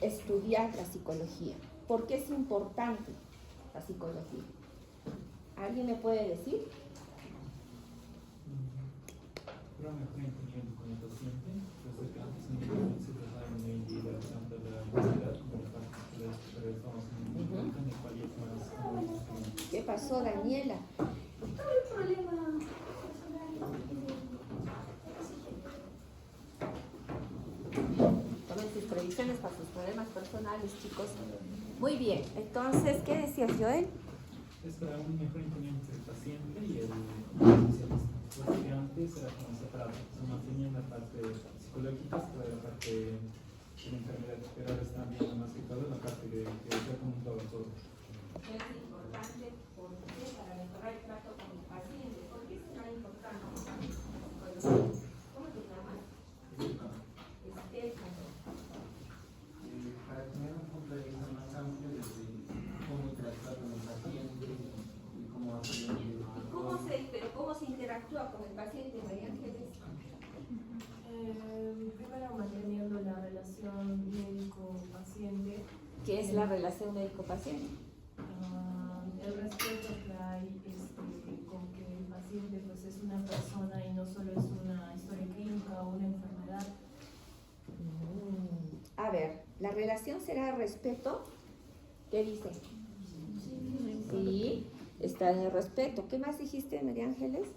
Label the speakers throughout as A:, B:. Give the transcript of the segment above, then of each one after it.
A: estudiar la psicología? ¿Por qué es importante la psicología? ¿Alguien me puede decir?
B: Para mejor entendimiento con el paciente, pues que antes se trataba de medir tanto la velocidad como la parte de los famosos en el cual es más.
A: ¿Qué pasó, Daniela?
C: Todo el problema personal
A: Tomen sus previsiones para sus problemas personales, chicos. Muy bien, entonces, ¿qué decías, Joel?
B: Es para un mejor entendimiento del paciente y el especialista. Porque antes era como separado, se mantenía la parte psicológica, toda la parte de la enfermedad, pero ahora están viendo más que todo la parte de ser como un todo.
A: Es importante porque para mejorar el trato con el paciente. ¿Por qué es tan importante? ¿Cómo te llamas? Estefano.
D: Para tener un punto de vista más amplio desde cómo interactuar con el paciente y cómo hacerlo.
A: ¿Cómo se interactúa con el paciente, María Ángeles?
E: Primero manteniendo la relación médico-paciente.
A: ¿Qué es la relación médico-paciente?
E: El respeto que hay con que el paciente pues, es una persona y no solo es una historia clínica o una enfermedad.
A: A ver, ¿la relación será respeto? ¿Qué dice? Sí, está en el respeto. ¿Qué más dijiste, María Ángeles?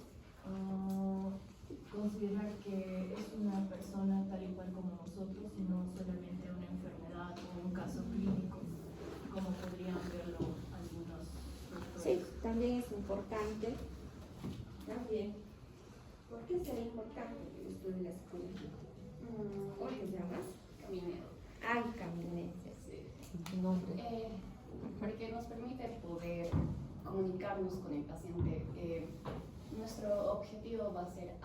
E: Considerar que es una persona tal y cual como nosotros y no solamente una enfermedad o un caso clínico, como podrían verlo algunos doctores.
A: Sí, también es importante. También. ¿Por qué será importante que estudie la psicología? ¿Cómo te llamas?
C: Caminero.
A: Ay, caminense.
C: Sí.
A: Tu nombre.
C: Porque nos permite poder comunicarnos con el paciente. Nuestro objetivo va a ser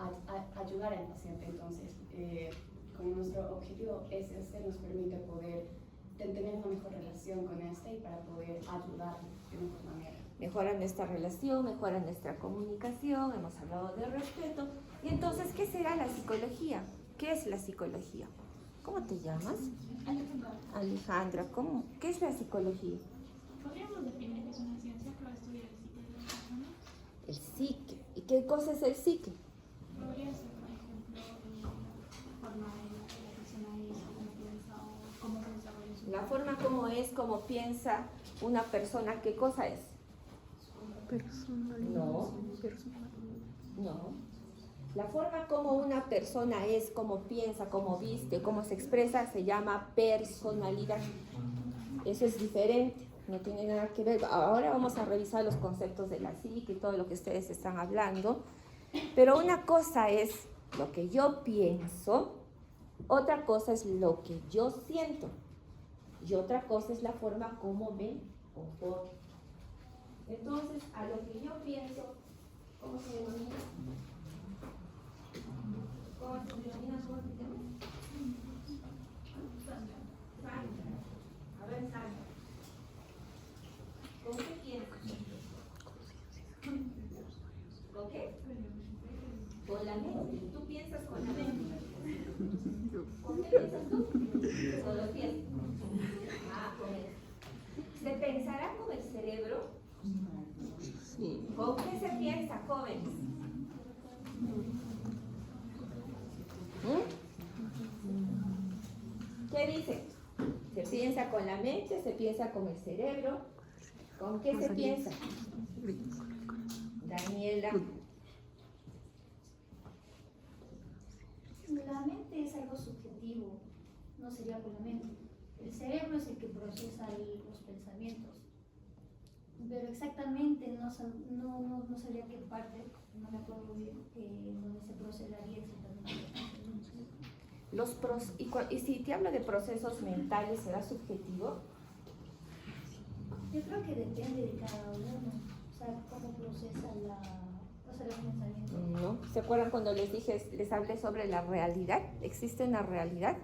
C: ayudar al paciente, entonces, como nuestro objetivo es nos permite poder tener una mejor relación con y para poder ayudar de mejor manera.
A: Mejora nuestra relación, mejora nuestra comunicación, hemos hablado de respeto. Y entonces, ¿qué será la psicología? ¿Qué es la psicología? ¿Cómo te llamas? Alejandra. ¿Cómo? ¿Qué es la psicología?
F: Podríamos definir que es una ciencia que va a estudiar el psique de la persona.
A: El psique. ¿Y qué cosa es el psique?
F: Podría ser, por ejemplo, la forma en la que la persona es, cómo piensa o cómo se desarrolla su
A: La forma como es, como piensa una persona, ¿qué cosa es?
G: Personalidad.
A: No. La forma como una persona es, como piensa, como viste, cómo se expresa, se llama personalidad. Eso es diferente, no tiene nada que ver. Ahora vamos a revisar los conceptos de la psique y todo lo que ustedes están hablando. Pero una cosa es lo que yo pienso, otra cosa es lo que yo siento y otra cosa es la forma como me comporto. Entonces, a lo que yo pienso, ¿cómo se denomina? ¿Cómo se denomina? ¿Cómo se llama? Sandra. A ver, Sandra. ¿Con qué piensas? ¿Con qué? Con la mente. Tú piensas con la mente. ¿Con qué piensas tú? Con los pies. Con el. ¿Se pensará con el cerebro?
G: Sí.
A: ¿Con qué se piensa, jóvenes? ¿Qué dice? Se piensa con la mente, se piensa con el cerebro. ¿Con qué se piensa? Daniela.
H: La mente es algo subjetivo, no sería con la mente. El cerebro es el que procesa los pensamientos. Pero exactamente no sabría qué parte, no me acuerdo muy bien, donde se procesaría exactamente.
A: Y si te hablo de procesos mentales, ¿será subjetivo?
H: Yo creo que depende de cada uno, o sea, cómo procesa los pensamientos.
A: No. ¿Se acuerdan cuando les hablé sobre la realidad? ¿Existe una realidad?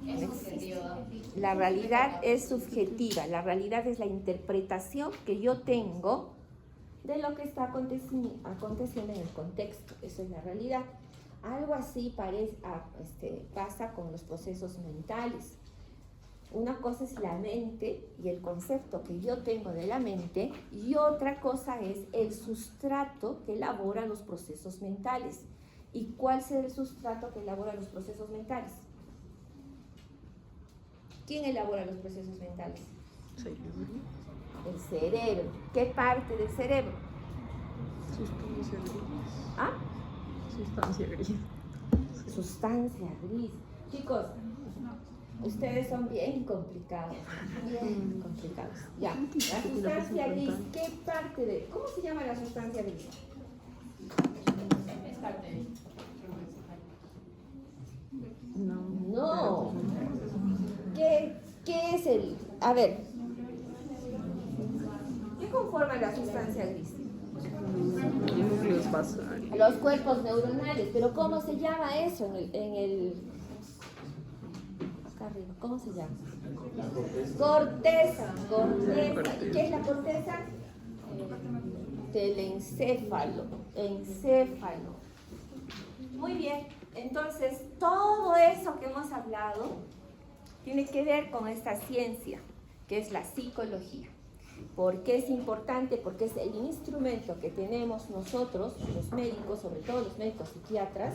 C: Es subjetiva.
A: La realidad es subjetiva. La realidad es la interpretación que yo tengo de lo que está aconteciendo en el contexto. Eso es la realidad. Algo así pasa con los procesos mentales. Una cosa es la mente y el concepto que yo tengo de la mente, y otra cosa es el sustrato que elabora los procesos mentales. ¿Y cuál es el sustrato que elabora los procesos mentales? ¿Quién elabora los procesos mentales? El cerebro. ¿Qué parte del cerebro?
G: Sustancia gris.
A: ¿Ah?
G: Sustancia gris.
A: Sustancia gris. Chicos, ustedes son bien complicados. Bien complicados. Ya. La sustancia gris, ¿qué parte de...? ¿Cómo se llama la sustancia gris?
C: Es parte de
A: No. ¿Qué es el...? A ver. ¿Qué conforma la sustancia gris?
G: Núcleos basales.
A: Los cuerpos neuronales. ¿Pero cómo se llama eso en el acá arriba? ¿Cómo se llama? Corteza. ¿Y qué es la corteza? Del encéfalo. Encéfalo. Muy bien. Entonces, todo eso que hemos hablado tiene que ver con esta ciencia, que es la psicología. ¿Por qué es importante? Porque es el instrumento que tenemos nosotros, los médicos, sobre todo los médicos psiquiatras,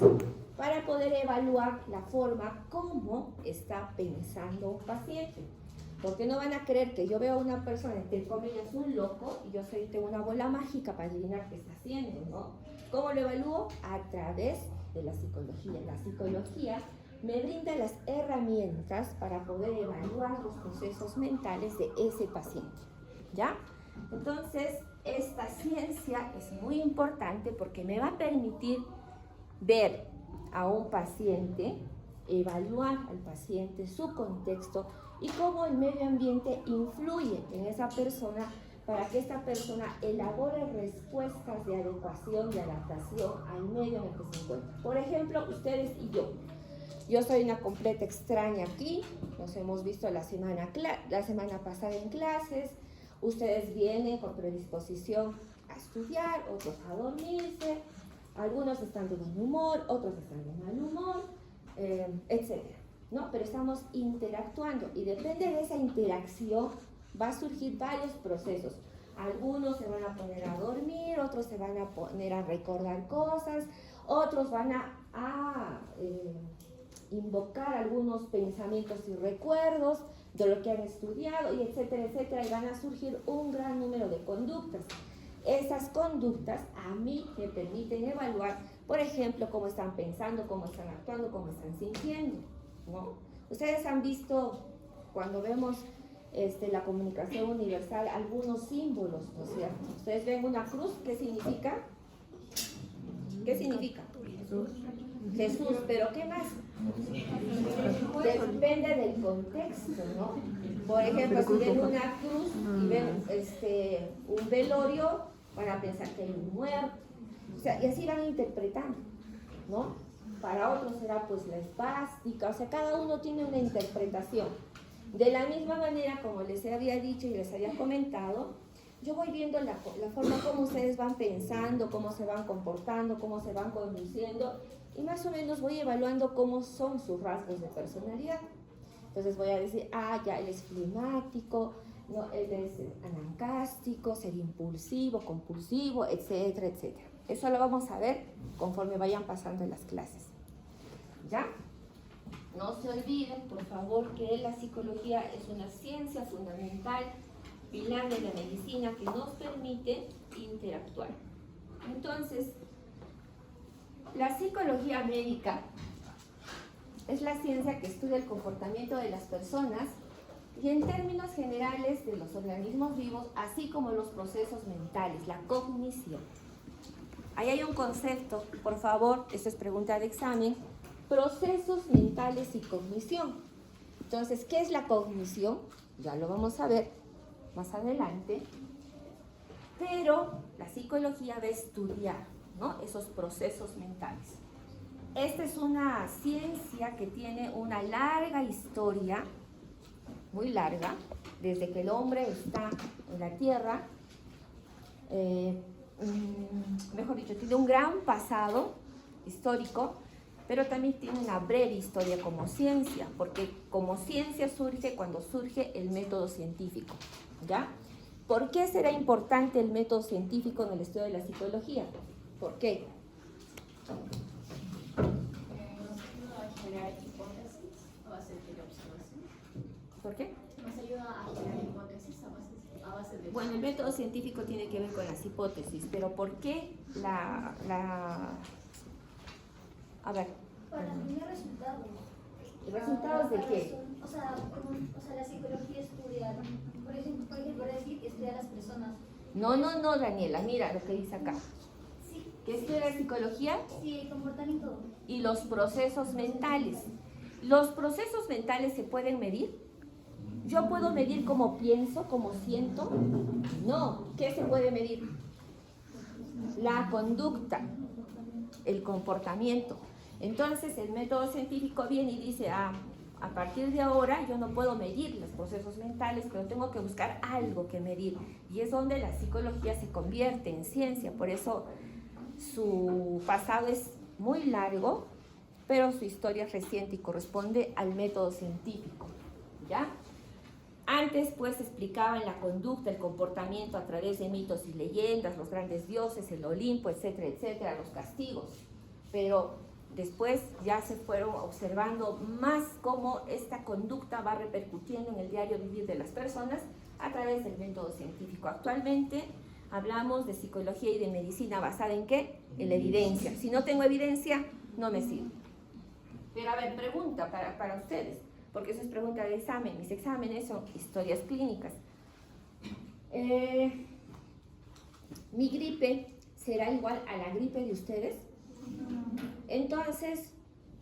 A: para poder evaluar la forma como está pensando un paciente. Porque no van a creer que yo veo a una persona, entre comillas, un loco, y yo tengo una bola mágica para adivinar qué está haciendo, ¿no? ¿Cómo lo evalúo? A través de la psicología. La psicología me brinda las herramientas para poder evaluar los procesos mentales de ese paciente. ¿Ya? Entonces, esta ciencia es muy importante porque me va a permitir ver a un paciente, evaluar al paciente, su contexto y cómo el medio ambiente influye en esa persona para que esta persona elabore respuestas de adecuación, de adaptación al medio en el que se encuentra. Por ejemplo, ustedes y yo. Yo soy una completa extraña aquí, nos hemos visto la semana pasada en clases. Ustedes vienen con predisposición a estudiar, otros a dormirse, algunos están de buen humor, otros están de mal humor, etc. ¿No? Pero estamos interactuando y depende de esa interacción va a surgir varios procesos. Algunos se van a poner a dormir, otros se van a poner a recordar cosas, otros van a invocar algunos pensamientos y recuerdos de lo que han estudiado, y etcétera, etcétera, y van a surgir un gran número de conductas. Esas conductas a mí me permiten evaluar, por ejemplo, cómo están pensando, cómo están actuando, cómo están sintiendo, ¿no? Ustedes han visto, cuando vemos la comunicación universal, algunos símbolos, ¿no es cierto? Ustedes ven una cruz, ¿qué significa? ¿Qué significa? Jesús, pero ¿qué más? Depende del contexto, ¿no? Por ejemplo, si ven una cruz y ven un velorio, van a pensar que hay un muerto. O sea, y así van interpretando, ¿no? Para otros será pues la esvástica, o sea, cada uno tiene una interpretación. De la misma manera, como les había dicho y les había comentado, yo voy viendo la forma como ustedes van pensando, cómo se van comportando, cómo se van conduciendo, y más o menos voy evaluando cómo son sus rasgos de personalidad. Entonces voy a decir, ya, él es flemático, no, él es anancástico, ser impulsivo, compulsivo, etcétera, etcétera. Eso lo vamos a ver conforme vayan pasando las clases. ¿Ya? No se olviden, por favor, que la psicología es una ciencia fundamental, pilar de la medicina que nos permite interactuar. Entonces, la psicología médica es la ciencia que estudia el comportamiento de las personas y en términos generales de los organismos vivos, así como los procesos mentales, la cognición. Ahí hay un concepto, por favor, esta es pregunta de examen, procesos mentales y cognición. Entonces, ¿qué es la cognición? Ya lo vamos a ver más adelante, pero la psicología va a estudiar, ¿no?, esos procesos mentales. Esta es una ciencia que tiene una larga historia, muy larga, desde que el hombre está en la Tierra, mejor dicho, tiene un gran pasado histórico, pero también tiene una breve historia como ciencia, porque como ciencia surge cuando surge el método científico, ¿ya? ¿Por qué será importante el método científico en el estudio de la psicología? ¿Por qué?
C: Nos ayuda a generar hipótesis a base de observación.
A: ¿Por qué?
C: Nos ayuda a generar hipótesis a base de
A: Bueno, el método científico tiene que ver con las hipótesis, pero ¿por qué a ver,
H: Para tener resultados.
A: ¿resultados de qué?
H: O sea, la psicología estudia, por ejemplo, decir, estudia a las personas.
A: No, Daniela, mira lo que dice acá.
H: Sí,
A: ¿Qué estudia la psicología?
H: sí, el comportamiento.
A: Y los procesos mentales. ¿Los procesos mentales se pueden medir? ¿Yo puedo medir cómo pienso, cómo siento? No. ¿Qué se puede medir? La conducta, el comportamiento. Entonces el método científico viene y dice, a partir de ahora yo no puedo medir los procesos mentales, pero tengo que buscar algo que medir. Y es donde la psicología se convierte en ciencia. Por eso su pasado es muy largo, pero su historia es reciente y corresponde al método científico, ¿ya? Antes, pues, explicaban la conducta, el comportamiento a través de mitos y leyendas, los grandes dioses, el Olimpo, etcétera, etcétera, los castigos. Pero después ya se fueron observando más cómo esta conducta va repercutiendo en el diario vivir de las personas a través del método científico. Actualmente hablamos de psicología y de medicina basada en ¿qué? En la evidencia. Si no tengo evidencia, no me sirve. Pero a ver, pregunta para ustedes, porque eso es pregunta de examen. Mis exámenes son historias clínicas. ¿Mi gripe será igual a la gripe de ustedes? Entonces,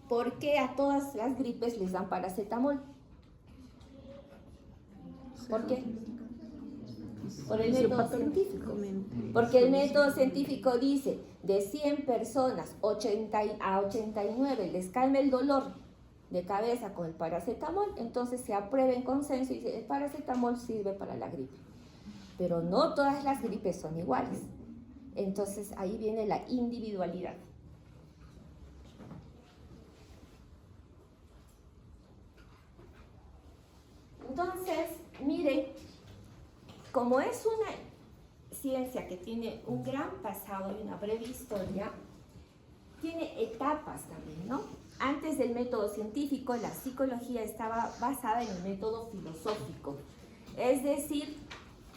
A: ¿por qué a todas las gripes les dan paracetamol? ¿Por qué? Por el método científico. Porque el método científico dice, de 100 personas, 80 a 89 les calma el dolor de cabeza con el paracetamol, entonces se aprueba en consenso y dice, el paracetamol sirve para la gripe. Pero no todas las gripes son iguales. Entonces ahí viene la individualidad. Entonces, mire, como es una ciencia que tiene un gran pasado y una breve historia, tiene etapas también, ¿no? Antes del método científico, la psicología estaba basada en el método filosófico. Es decir,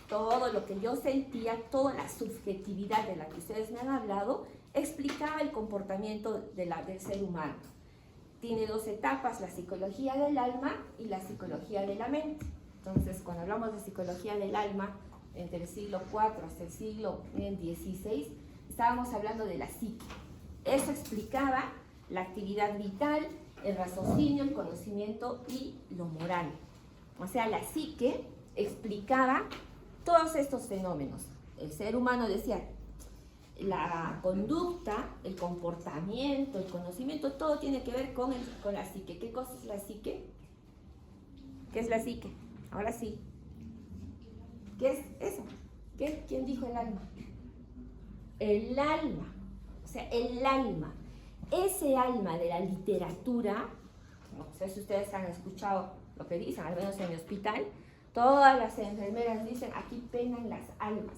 A: todo lo que yo sentía, toda la subjetividad de la que ustedes me han hablado, explicaba el comportamiento del ser humano. Tiene dos etapas, la psicología del alma y la psicología de la mente. Entonces, cuando hablamos de psicología del alma, entre el siglo IV hasta el siglo XVI, estábamos hablando de la psique. Eso explicaba la actividad vital, el raciocinio, el conocimiento y lo moral. O sea, la psique explicaba todos estos fenómenos. El ser humano decía, la conducta, el comportamiento, el conocimiento, todo tiene que ver con la psique. ¿Qué cosa es la psique? ¿Qué es la psique? Ahora sí. ¿Qué es eso? ¿Quién dijo el alma? El alma. O sea, el alma. Ese alma de la literatura, no sé si ustedes han escuchado lo que dicen, al menos en el hospital, todas las enfermeras dicen, aquí penan las almas.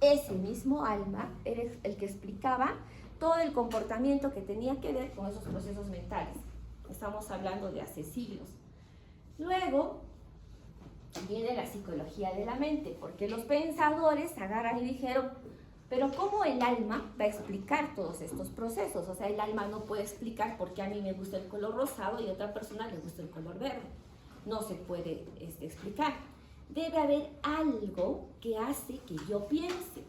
A: Ese mismo alma era el que explicaba todo el comportamiento que tenía que ver con esos procesos mentales. Estamos hablando de hace siglos. Luego viene la psicología de la mente, porque los pensadores agarran y dijeron, pero ¿cómo el alma va a explicar todos estos procesos? O sea, el alma no puede explicar por qué a mí me gusta el color rosado y a otra persona le gusta el color verde. No se puede explicar. Debe haber algo que hace que yo piense.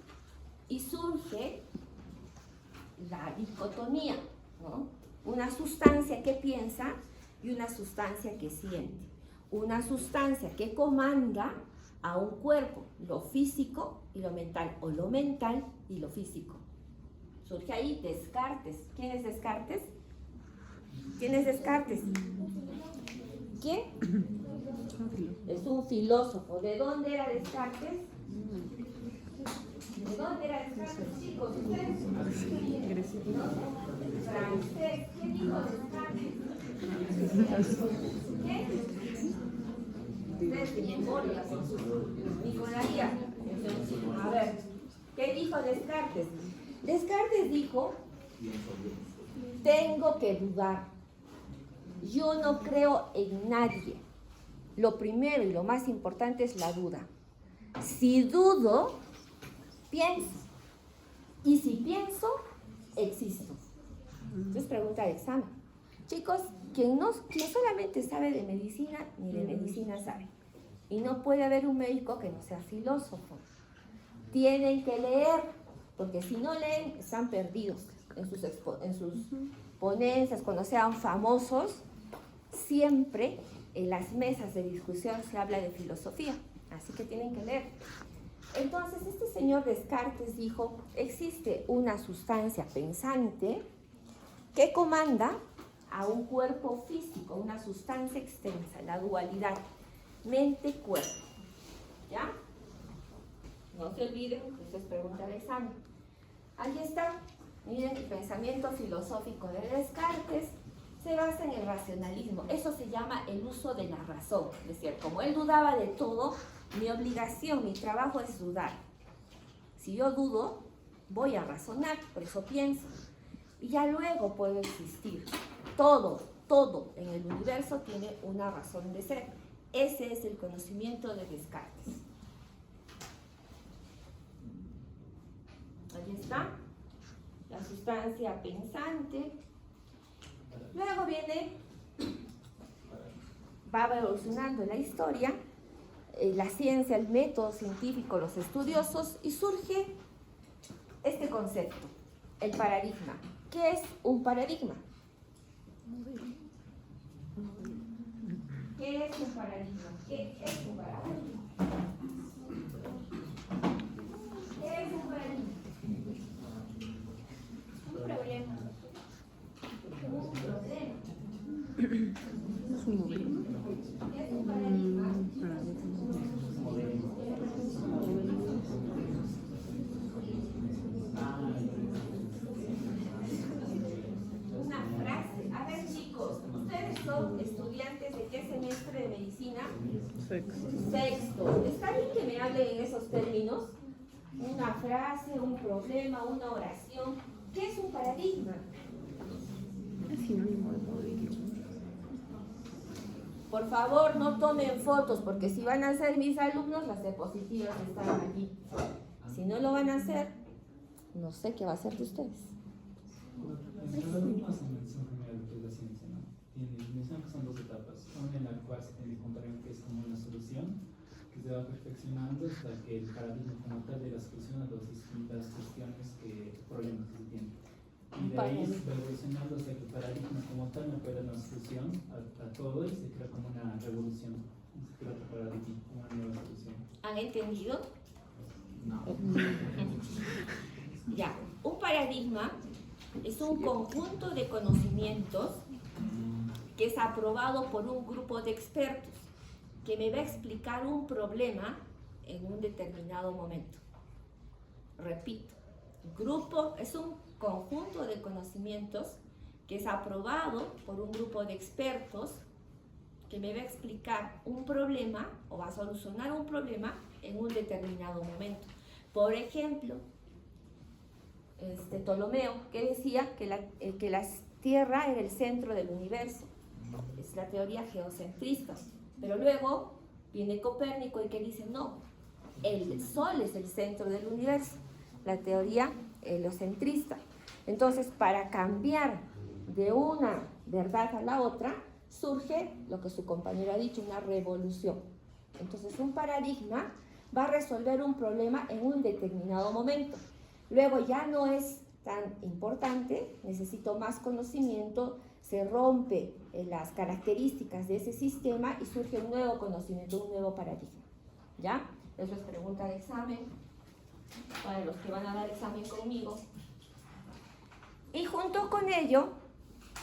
A: Y surge la dicotomía, ¿no? Una sustancia que piensa y una sustancia que siente. Una sustancia que comanda a un cuerpo, lo físico y lo mental, o lo mental y lo físico. Surge ahí Descartes. ¿Quién es Descartes? ¿Quién es Descartes? ¿Quién? Es un filósofo. ¿De dónde era Descartes? ¿De dónde era Descartes, chicos? ¿Ustedes? Francés. ¿Qué dijo Descartes? ¿Qué? Ustedes tienen memoria con su Nicolás. A ver, ¿qué dijo Descartes? Descartes dijo, tengo que dudar. Yo no creo en nadie. Lo primero y lo más importante es la duda. Si dudo, pienso. Y si pienso, existo. Entonces pregunta de examen. Chicos, quien solamente sabe de medicina, ni de medicina sabe. Y no puede haber un médico que no sea filósofo. Tienen que leer, porque si no leen, están perdidos en sus ponencias, cuando sean famosos. Siempre en las mesas de discusión se habla de filosofía, así que tienen que leer. Entonces, este señor Descartes dijo, existe una sustancia pensante que comanda a un cuerpo físico, una sustancia extensa, la dualidad, mente-cuerpo. ¿Ya? No se olviden, esto es pregunta de examen. Aquí está, miren, el pensamiento filosófico de Descartes se basa en el racionalismo. Eso se llama el uso de la razón. Es decir, como él dudaba de todo, mi obligación, mi trabajo es dudar. Si yo dudo, voy a razonar, por eso pienso. Y ya luego puedo existir. Todo en el universo tiene una razón de ser. Ese es el conocimiento de Descartes. Ahí está, la sustancia pensante. Luego va evolucionando la historia, la ciencia, el método científico, los estudiosos, y surge este concepto, el paradigma. ¿Qué es un paradigma? ¿Qué es un paradigma? ¿Qué es un paradigma? ¿Qué es un paradigma?
H: Un problema.
A: Un problema.
G: Es un modelo.
A: ¿Qué es un paradigma? Una frase. A ver, chicos, ¿ustedes son estudiantes de qué semestre de medicina? Sexto. ¿Está bien que me hablen en esos términos? Una frase, un problema, una oración. ¿Qué es un paradigma?
G: Es sinónimo de modelo.
A: Por favor, no tomen fotos, porque si van a ser mis alumnos, las diapositivas están allí. Si no lo van a hacer, no sé qué va a hacer de ustedes.
B: El paradigma es una mención general de la ciencia, ¿no? Mencionan que son dos etapas. Una en la cual se tiene que encontrar que es como una solución, que se va perfeccionando hasta que el paradigma como tal de la solución a las distintas cuestiones, problemas que se tienen. Y de ahí se va evolucionando hasta que el paradigma como tal no puede dar una solución a todo y se crea como una revolución. Se crea otro paradigma, una nueva solución.
A: ¿Han entendido?
B: No.
A: Ya, un paradigma es un conjunto de conocimientos que es aprobado por un grupo de expertos que me va a explicar un problema en un determinado momento. Repito, grupo es un conjunto de conocimientos que es aprobado por un grupo de expertos que me va a explicar un problema o va a solucionar un problema en un determinado momento. Por ejemplo, Ptolomeo, que decía que la Tierra era el centro del universo. Es la teoría geocentrista. Pero luego viene Copérnico y que dice, no, el Sol es el centro del universo. La teoría heliocentrista. Entonces, para cambiar de una verdad a la otra, surge lo que su compañero ha dicho, una revolución. Entonces, un paradigma va a resolver un problema en un determinado momento. Luego ya no es tan importante, necesito más conocimiento, se rompe las características de ese sistema y surge un nuevo conocimiento, un nuevo paradigma. ¿Ya? Eso es pregunta de examen para los que van a dar examen conmigo. Y junto con ello,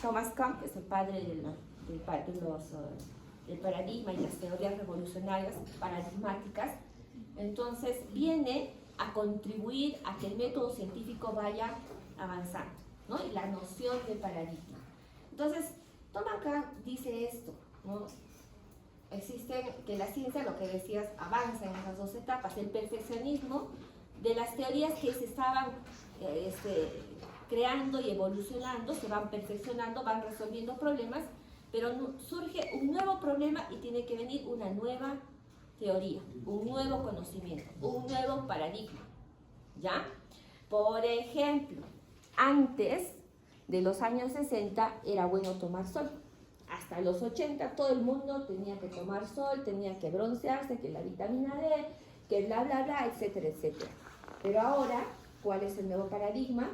A: Thomas Kuhn, que es el padre del paradigma y las teorías revolucionarias paradigmáticas, entonces viene a contribuir a que el método científico vaya avanzando. ¿no? Y la noción de paradigma. Entonces, Thomas Kahn dice esto, ¿no? Existe que la ciencia, lo que decías, avanza en esas dos etapas. El perfeccionismo de las teorías que se estaban creando y evolucionando, se van perfeccionando, van resolviendo problemas, pero surge un nuevo problema y tiene que venir una nueva teoría, un nuevo conocimiento, un nuevo paradigma, ¿ya? Por ejemplo, antes de los años 60 era bueno tomar sol. Hasta los 80 todo el mundo tenía que tomar sol, tenía que broncearse, que la vitamina D, que bla, bla, bla, etcétera, etcétera. Pero ahora, ¿cuál es el nuevo paradigma?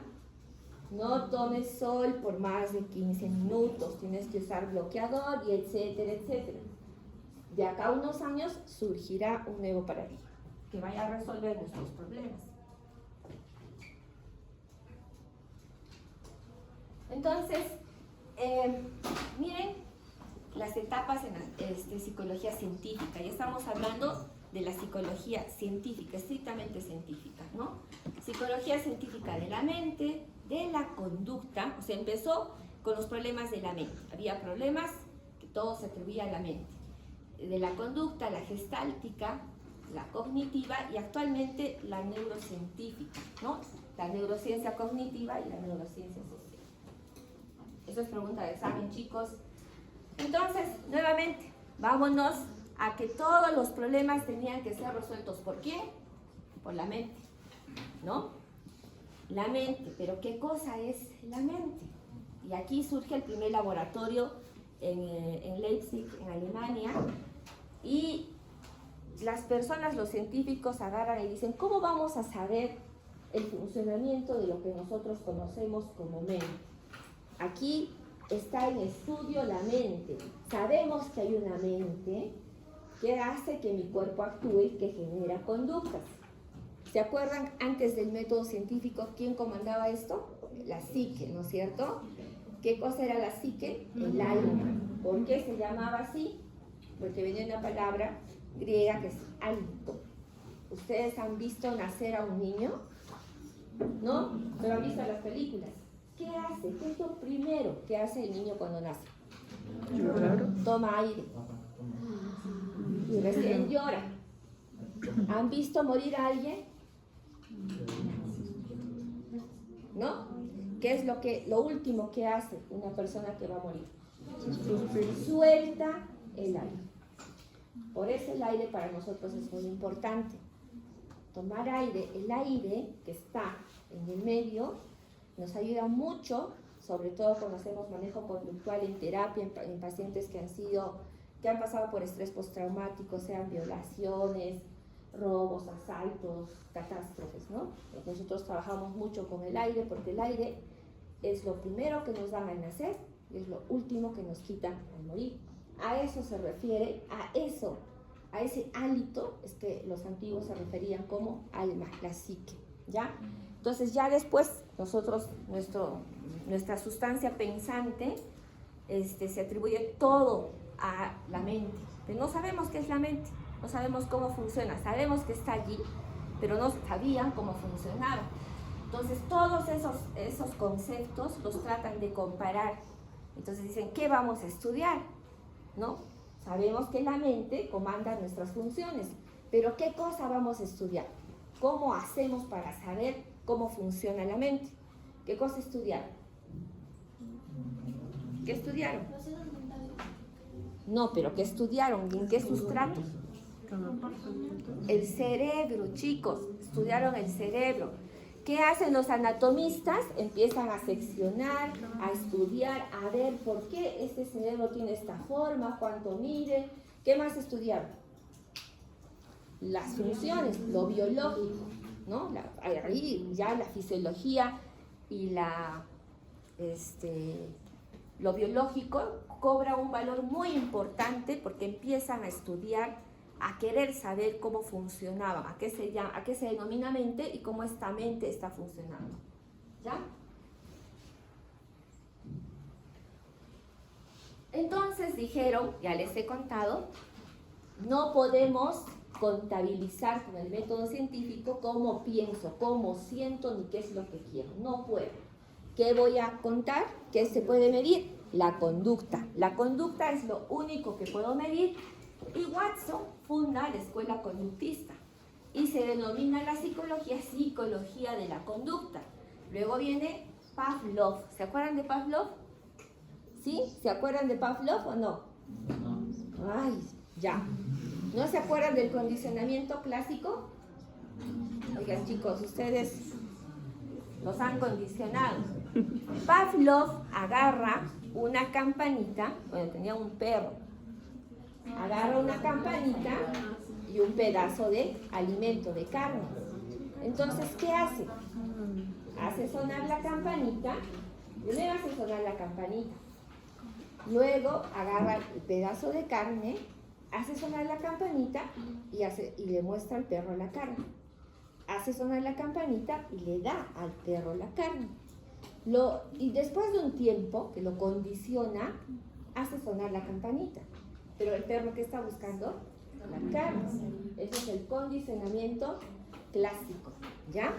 A: No tomes sol por más de 15 minutos, tienes que usar bloqueador y etcétera, etcétera. De acá a unos años surgirá un nuevo paradigma que vaya a resolver nuestros problemas. Entonces, miren las etapas en la psicología científica. Ya estamos hablando de la psicología científica, estrictamente científica, ¿no? Psicología científica de la mente, de la conducta, o sea, empezó con los problemas de la mente. Había problemas que todo se atribuía a la mente. De la conducta, la gestáltica, la cognitiva y actualmente la neurocientífica, ¿no? La neurociencia cognitiva y la neurociencia social. Eso es pregunta de examen, chicos. Entonces, nuevamente, vámonos a que todos los problemas tenían que ser resueltos. ¿Por quién? Por la mente, ¿no? La mente, pero ¿qué cosa es la mente? Y aquí surge el primer laboratorio en Leipzig, en Alemania, y las personas, los científicos agarran y dicen, ¿cómo vamos a saber el funcionamiento de lo que nosotros conocemos como mente? Aquí está en estudio la mente. Sabemos que hay una mente que hace que mi cuerpo actúe y que genera conductas. ¿Se acuerdan antes del método científico quién comandaba esto? La psique, ¿no es cierto? ¿Qué cosa era la psique? El alma. ¿Por qué se llamaba así? Porque venía una palabra griega que es hálito. ¿Ustedes han visto nacer a un niño? ¿No? Pero han visto las películas. ¿Qué hace? ¿Qué es lo primero que hace el niño cuando nace?
G: Llorar.
A: Toma aire. Y recién llora. ¿Han visto morir a alguien? ¿No? ¿Qué es lo último que hace una persona que va a morir? Suelta el aire. Por eso el aire para nosotros es muy importante. Tomar aire, el aire que está en el medio, nos ayuda mucho, sobre todo cuando hacemos manejo conductual en terapia, en pacientes que han pasado por estrés postraumático, sean violaciones, robos, asaltos, catástrofes, ¿no? Nosotros trabajamos mucho con el aire porque el aire es lo primero que nos dan al nacer y es lo último que nos quitan al morir. A eso se refiere, a ese hálito es que los antiguos se referían como alma, la psique, ¿ya? Entonces ya después nosotros, nuestra sustancia pensante se atribuye todo a la mente, pero no sabemos qué es la mente, no sabemos cómo funciona, sabemos que está allí, pero no sabían cómo funcionaba. Entonces todos esos conceptos los tratan de comparar. Entonces dicen, ¿qué vamos a estudiar? ¿No? Sabemos que la mente comanda nuestras funciones, pero ¿qué cosa vamos a estudiar? ¿Cómo hacemos para saber cómo funciona la mente? ¿Qué cosa estudiaron? ¿Qué estudiaron?
H: Procesos mentales.
A: No, pero ¿qué estudiaron? ¿En qué sustrato? El cerebro, chicos, estudiaron el cerebro. ¿Qué hacen los anatomistas? Empiezan a seccionar, a estudiar, a ver por qué este cerebro tiene esta forma, cuánto mide. ¿Qué más estudiaron? Las funciones, lo biológico, ¿no? Ahí ya la fisiología y lo biológico cobra un valor muy importante porque empiezan a estudiar, a querer saber cómo funcionaba, a qué se denomina mente y cómo esta mente está funcionando. ¿Ya? Entonces dijeron, ya les he contado, no podemos contabilizar con el método científico cómo pienso, cómo siento ni qué es lo que quiero. No puedo. ¿Qué voy a contar? ¿Qué se puede medir? La conducta. La conducta es lo único que puedo medir. Y Watson funda la escuela conductista y se denomina la psicología de la conducta. Luego viene Pavlov. ¿Se acuerdan de Pavlov? ¿Sí? ¿Se acuerdan de Pavlov o no? Ay, ya. ¿No se acuerdan del condicionamiento clásico? Oigan, chicos, ustedes los han condicionado. Pavlov agarra una campanita, bueno, tenía un perro, agarra una campanita y un pedazo de alimento, de carne. Entonces, ¿qué hace? Hace sonar la campanita, primero hace sonar la campanita, luego agarra el pedazo de carne, hace sonar la campanita y le muestra al perro la carne. Hace sonar la campanita y le da al perro la carne. Y después de un tiempo que lo condiciona, hace sonar la campanita. Pero el perro, ¿qué está buscando? La carne. Ese es el condicionamiento clásico, ¿ya?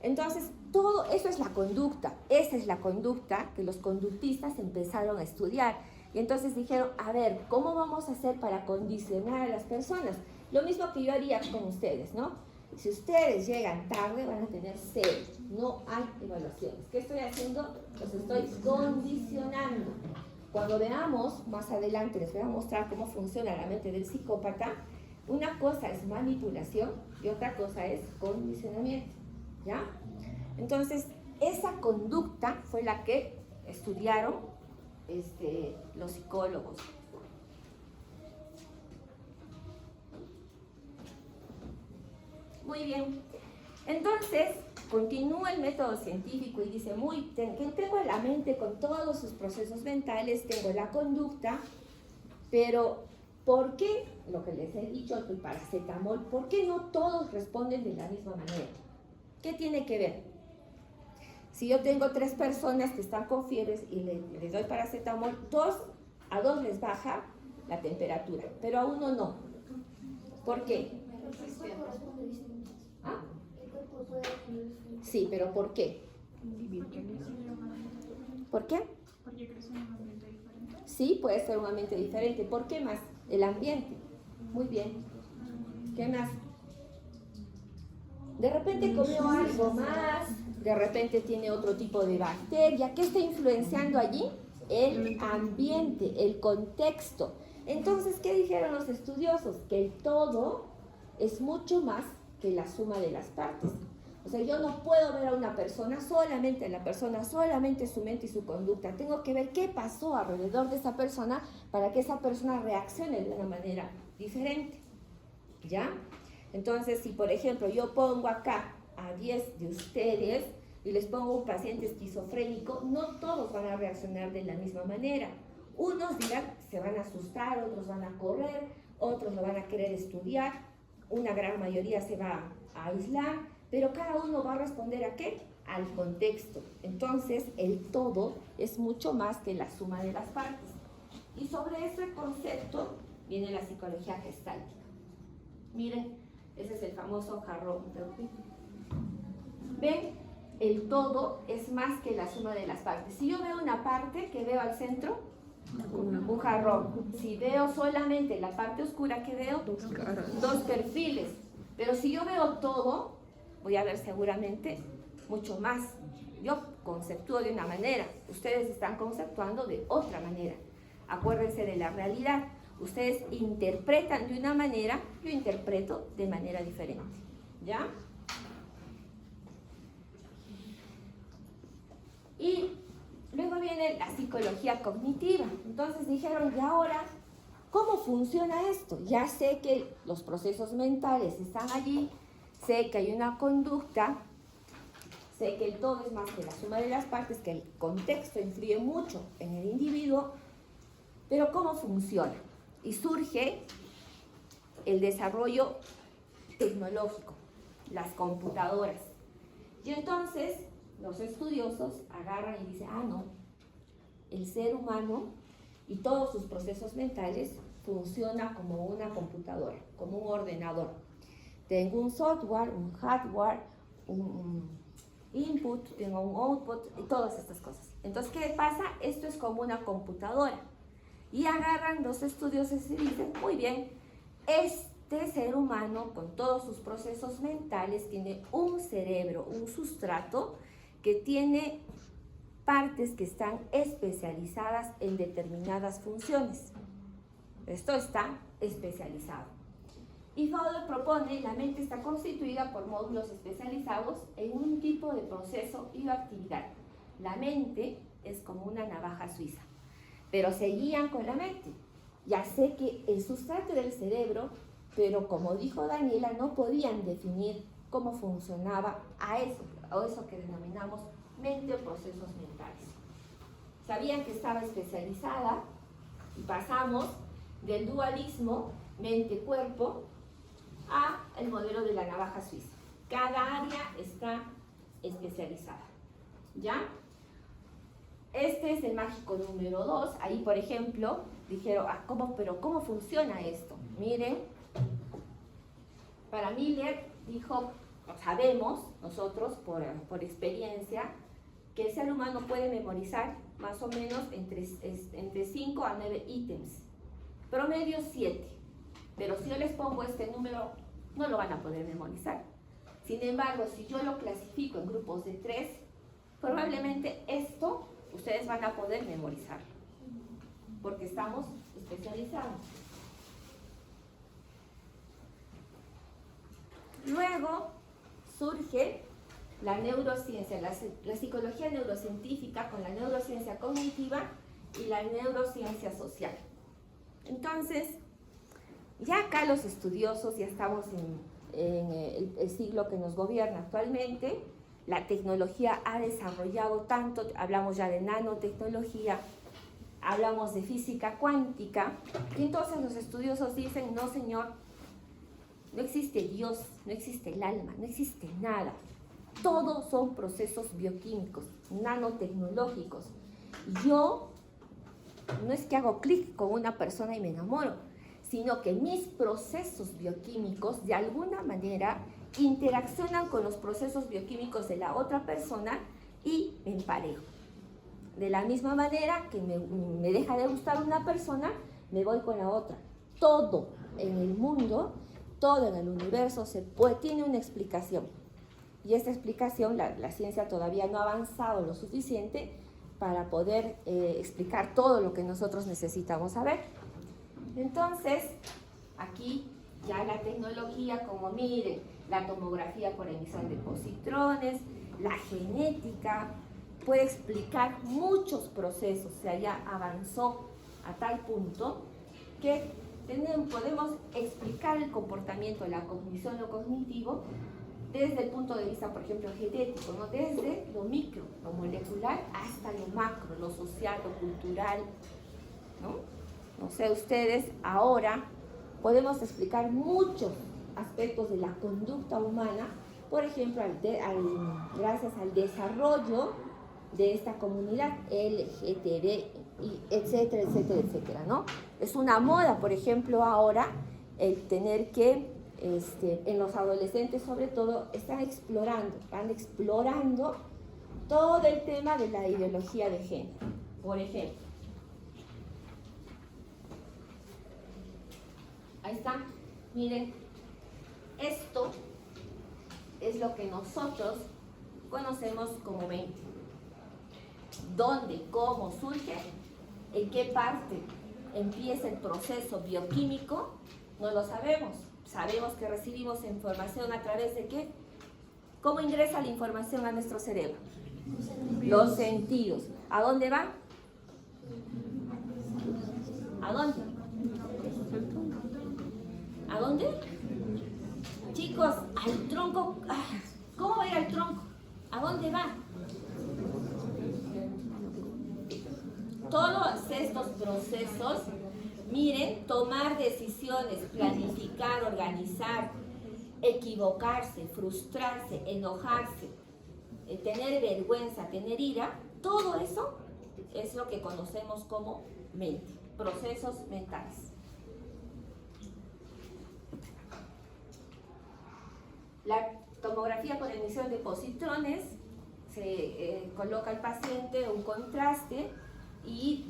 A: Entonces, todo eso es la conducta. Esa es la conducta que los conductistas empezaron a estudiar. Y entonces dijeron, a ver, ¿cómo vamos a hacer para condicionar a las personas? Lo mismo que yo haría con ustedes, ¿no? Si ustedes llegan tarde, van a tener 0. No hay evaluaciones. ¿Qué estoy haciendo? Los estoy condicionando. Cuando veamos, más adelante les voy a mostrar cómo funciona la mente del psicópata. Una cosa es manipulación y otra cosa es condicionamiento, ¿ya? Entonces, esa conducta fue la que estudiaron los psicólogos. Muy bien. Entonces, continúa el método científico y dice, tengo la mente con todos sus procesos mentales, tengo la conducta, pero ¿por qué, lo que les he dicho, el paracetamol, por qué no todos responden de la misma manera? ¿Qué tiene que ver? Si yo tengo 3 personas que están con fiebres y les doy paracetamol, a 2 les baja la temperatura, pero a 1 no. ¿Por qué? ¿Ah? Sí, pero ¿por qué? ¿Por qué?
F: Porque crece en un ambiente diferente.
A: Sí, puede ser un ambiente diferente. ¿Por qué más? El ambiente. Muy bien. ¿Qué más? De repente comió algo más, de repente tiene otro tipo de bacteria. ¿Qué está influenciando allí? El ambiente, el contexto. Entonces, ¿qué dijeron los estudiosos? Que el todo es mucho más que la suma de las partes. O sea, yo no puedo ver a una persona, solamente su mente y su conducta. Tengo que ver qué pasó alrededor de esa persona para que esa persona reaccione de una manera diferente. ¿Ya? Entonces, si por ejemplo yo pongo acá a 10 de ustedes y les pongo un paciente esquizofrénico, no todos van a reaccionar de la misma manera. Unos dirán, se van a asustar, otros van a correr, otros lo van a querer estudiar, una gran mayoría se va a aislar, pero cada uno va a responder ¿a qué? Al contexto. Entonces, el todo es mucho más que la suma de las partes. Y sobre ese concepto viene la psicología gestáltica. Miren, ese es el famoso jarrón. ¿Ven? El todo es más que la suma de las partes. Si yo veo una parte, ¿qué veo al centro? Un jarrón. Si veo solamente la parte oscura, ¿qué veo?
G: 2 caras.
A: 2 perfiles. Pero si yo veo todo, voy a ver seguramente mucho más. Yo conceptúo de una manera, ustedes están conceptuando de otra manera. Acuérdense de la realidad. Ustedes interpretan de una manera, yo interpreto de manera diferente. ¿Ya? Y luego viene la psicología cognitiva. Entonces dijeron, ¿y ahora cómo funciona esto? Ya sé que los procesos mentales están allí, sé que hay una conducta, sé que el todo es más que la suma de las partes, que el contexto influye mucho en el individuo, pero ¿cómo funciona? Y surge el desarrollo tecnológico, las computadoras. Y entonces los estudiosos agarran y dicen, no, el ser humano y todos sus procesos mentales funciona como una computadora, como un ordenador. Tengo un software, un hardware, input, tengo un output y todas estas cosas. Entonces, ¿qué pasa? Esto es como una computadora. Y agarran los estudiosos y dicen, muy bien, este ser humano con todos sus procesos mentales tiene un cerebro, un sustrato que tiene partes que están especializadas en determinadas funciones. Esto está especializado. Y Fowler propone, la mente está constituida por módulos especializados en un tipo de proceso y actividad. La mente es como una navaja suiza, pero se guían con la mente. Ya sé que el sustrato era el cerebro, pero como dijo Daniela, no podían definir cómo funcionaba a eso que denominamos mente o procesos mentales. Sabían que estaba especializada y pasamos del dualismo mente-cuerpo a el modelo de la navaja suiza. Cada área está especializada. ¿Ya? Este es el mágico número 2. Ahí, por ejemplo, dijeron, ¿cómo funciona esto? Miren, para Miller dijo, sabemos nosotros por experiencia, que el ser humano puede memorizar más o menos entre 5 a 9 ítems. Promedio 7. Pero si yo les pongo este número, no lo van a poder memorizar. Sin embargo, si yo lo clasifico en grupos de 3, probablemente esto ustedes van a poder memorizarlo, porque estamos especializados. Luego surge la neurociencia, la psicología neurocientífica con la neurociencia cognitiva y la neurociencia social. Entonces, ya acá los estudiosos, ya estamos en el siglo que nos gobierna actualmente, la tecnología ha desarrollado tanto, hablamos ya de nanotecnología, hablamos de física cuántica, y entonces los estudiosos dicen, no señor, no existe Dios, no existe el alma, no existe nada. Todos son procesos bioquímicos, nanotecnológicos. Yo no es que hago clic con una persona y me enamoro, sino que mis procesos bioquímicos de alguna manera interaccionan con los procesos bioquímicos de la otra persona y me emparejo. De la misma manera que me deja de gustar una persona, me voy con la otra. Todo en el mundo, todo en el universo tiene una explicación. Y esta explicación, la ciencia todavía no ha avanzado lo suficiente para poder explicar todo lo que nosotros necesitamos saber. Entonces, aquí ya la tecnología, como miren, la tomografía por emisión de positrones, la genética, puede explicar muchos procesos, o sea, ya avanzó a tal punto que podemos explicar el comportamiento, la cognición, lo cognitivo, desde el punto de vista, por ejemplo, genético, ¿no? Desde lo micro, lo molecular, hasta lo macro, lo social, lo cultural, ¿no? No sé, ustedes ahora podemos explicar muchos aspectos de la conducta humana, por ejemplo, gracias al desarrollo de esta comunidad LGTB, etcétera, etcétera, etcétera, ¿no? Es una moda, por ejemplo, ahora el tener que, en los adolescentes sobre todo, están explorando todo el tema de la ideología de género, por ejemplo. Ahí está, miren, esto es lo que nosotros conocemos como mente. ¿Dónde, cómo surge? ¿En qué parte empieza el proceso bioquímico? No lo sabemos. Sabemos que recibimos información a través de ¿qué? ¿Cómo ingresa la información a nuestro cerebro? Los sentidos. ¿A dónde va? ¿A dónde? ¿A dónde? Chicos, al tronco. ¿Cómo va a ir al tronco? ¿A dónde va? Todos estos procesos, miren, tomar decisiones, planificar, organizar, equivocarse, frustrarse, enojarse, tener vergüenza, tener ira, todo eso es lo que conocemos como mente, procesos mentales. La tomografía por emisión de positrones se coloca al paciente un contraste y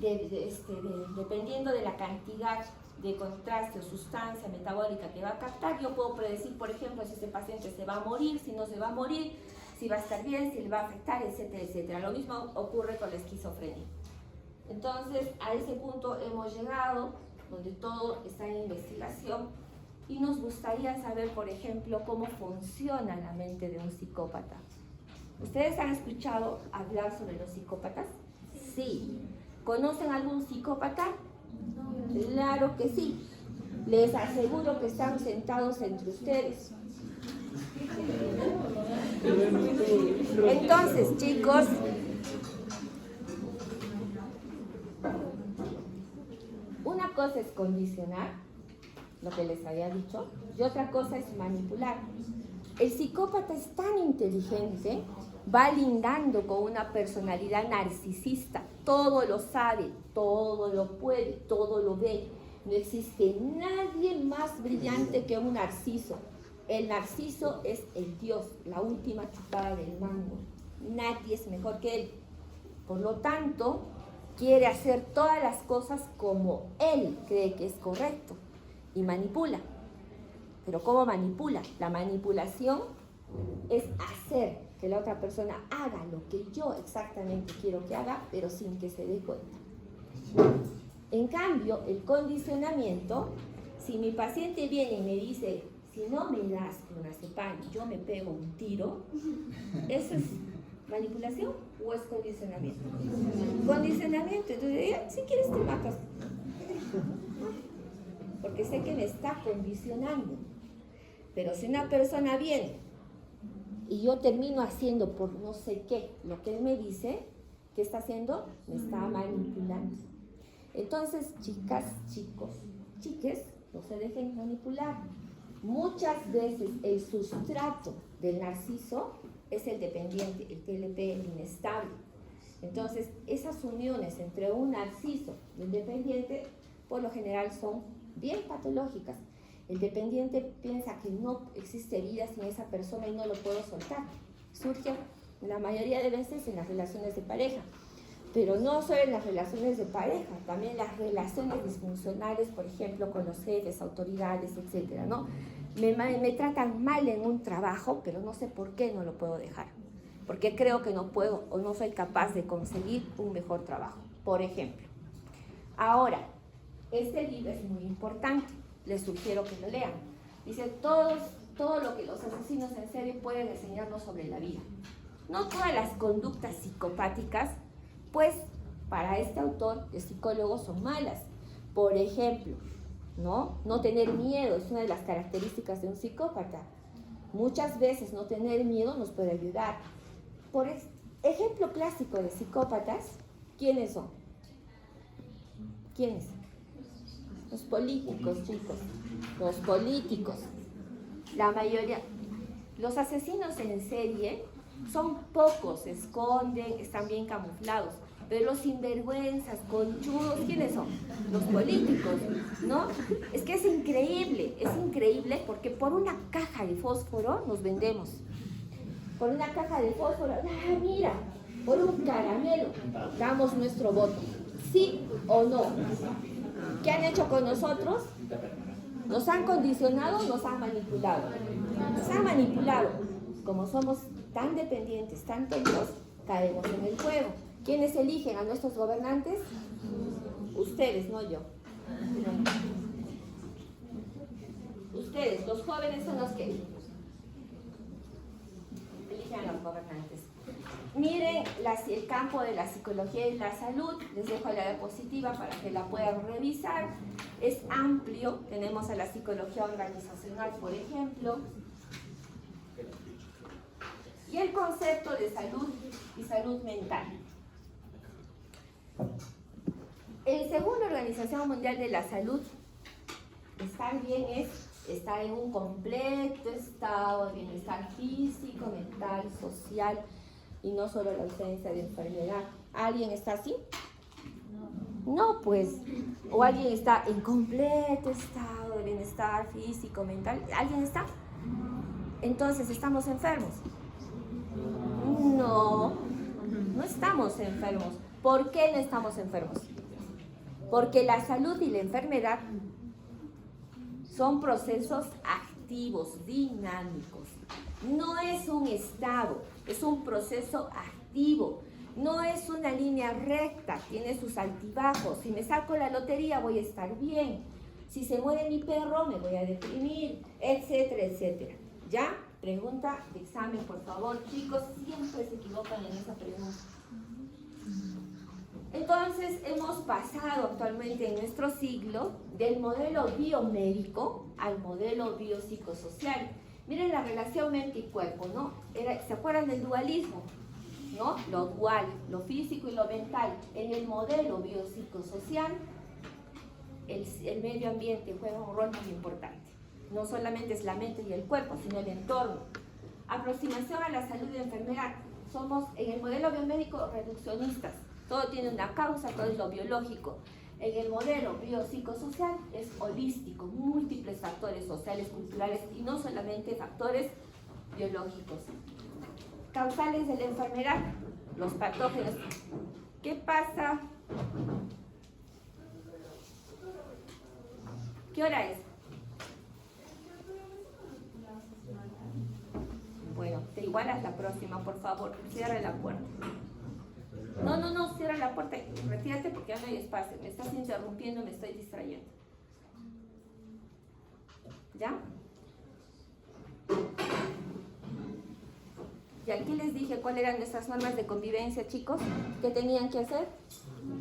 A: dependiendo de la cantidad de contraste o sustancia metabólica que va a captar, yo puedo predecir, por ejemplo, si este paciente se va a morir, si no se va a morir, si va a estar bien, si le va a afectar, etcétera, etcétera. Lo mismo ocurre con la esquizofrenia. Entonces, a ese punto hemos llegado, donde todo está en investigación, y nos gustaría saber, por ejemplo, cómo funciona la mente de un psicópata. ¿Ustedes han escuchado hablar sobre los psicópatas? Sí. ¿Conocen algún psicópata? Claro que sí. Les aseguro que están sentados entre ustedes. Entonces, chicos, una cosa es condicionar, lo que les había dicho, y otra cosa es manipular. El psicópata es tan inteligente, va lindando con una personalidad narcisista, todo lo sabe, todo lo puede, todo lo ve. No existe nadie más brillante que un narciso. El narciso es el Dios, la última chupada del mango. Nadie es mejor que él. Por lo tanto, quiere hacer todas las cosas como él cree que es correcto y manipula. Pero ¿cómo manipula? La manipulación es hacer que la otra persona haga lo que yo exactamente quiero que haga, pero sin que se dé cuenta. En cambio, el condicionamiento, si mi paciente viene y me dice, si no me das clonazepam, yo me pego un tiro, ¿eso es manipulación o es condicionamiento? Condicionamiento. Entonces, si quieres te matas. Porque sé que me está condicionando. Pero si una persona viene y yo termino haciendo por no sé qué lo que él me dice, ¿qué está haciendo? Me está manipulando. Entonces, chicas, chicos, chiques, no se dejen manipular. Muchas veces el sustrato del narciso es el dependiente, el TLP, el inestable. Entonces, esas uniones entre un narciso y el dependiente, por lo general, son bien patológicas. El dependiente piensa que no existe vida sin esa persona y no lo puedo soltar. Surge la mayoría de veces en las relaciones de pareja. Pero no solo en las relaciones de pareja, también las relaciones disfuncionales, por ejemplo, con los jefes, autoridades, etcétera, ¿no? Me tratan mal en un trabajo, pero no sé por qué no lo puedo dejar. Porque creo que no puedo o no soy capaz de conseguir un mejor trabajo, por ejemplo. Ahora, este libro es muy importante, les sugiero que lo lean. Dice, todo lo que los asesinos en serie pueden enseñarnos sobre la vida. No todas las conductas psicopáticas, pues para este autor, los psicólogos son malas. Por ejemplo, no tener miedo es una de las características de un psicópata. Muchas veces no tener miedo nos puede ayudar. Por ejemplo clásico de psicópatas, ¿quiénes son? ¿Quiénes? Los políticos, chicos. Los políticos. La mayoría. Los asesinos en serie son pocos, se esconden, están bien camuflados. Pero los sinvergüenzas, conchudos, ¿quiénes son? Los políticos, ¿no? Es que es increíble porque por una caja de fósforo nos vendemos. Por una caja de fósforo, mira, por un caramelo damos nuestro voto. ¿Sí o no? ¿Qué han hecho con nosotros? Nos han condicionado, nos han manipulado. Nos han manipulado. Como somos tan dependientes, tan tontos, caemos en el juego. ¿Quiénes eligen a nuestros gobernantes? Ustedes, no yo. Ustedes, los jóvenes son los que eligen a los gobernantes. Miren el campo de la psicología y la salud. Les dejo la diapositiva para que la puedan revisar. Es amplio. Tenemos a la psicología organizacional, por ejemplo. Y el concepto de salud y salud mental. Según la Organización Mundial de la Salud, estar bien es estar en un completo estado de bienestar físico, mental, social y no solo la ausencia de enfermedad. ¿Alguien está así? No, pues. ¿O alguien está en completo estado de bienestar físico, mental? ¿Alguien está? Entonces, ¿estamos enfermos? No, no estamos enfermos. ¿Por qué no estamos enfermos? Porque la salud y la enfermedad son procesos activos, dinámicos. No es un estado, es un proceso activo. No es una línea recta, tiene sus altibajos. Si me saco la lotería voy a estar bien. Si se muere mi perro me voy a deprimir, etcétera, etcétera. ¿Ya? Pregunta de examen, por favor. Chicos, siempre se equivocan en esa pregunta. Entonces, hemos pasado actualmente en nuestro siglo del modelo biomédico al modelo biopsicosocial. Miren la relación mente y cuerpo, ¿no? ¿Se acuerdan del dualismo? ¿No? Lo dual, lo físico y lo mental. En el modelo biopsicosocial, el medio ambiente juega un rol muy importante. No solamente es la mente y el cuerpo, sino el entorno. Aproximación a la salud y enfermedad. Somos en el modelo biomédico reduccionistas. Todo tiene una causa, todo es lo biológico. En el modelo biopsicosocial es holístico, múltiples factores sociales, culturales y no solamente factores biológicos. Causales de la enfermedad, los patógenos. ¿Qué pasa? ¿Qué hora es? Bueno, te igualas la próxima, por favor. Cierra la puerta. No, cierra la puerta. Retírate porque ya no hay espacio. Me estás interrumpiendo, me estoy distrayendo. ¿Ya? Y aquí les dije cuáles eran nuestras normas de convivencia, chicos. ¿Qué tenían que hacer?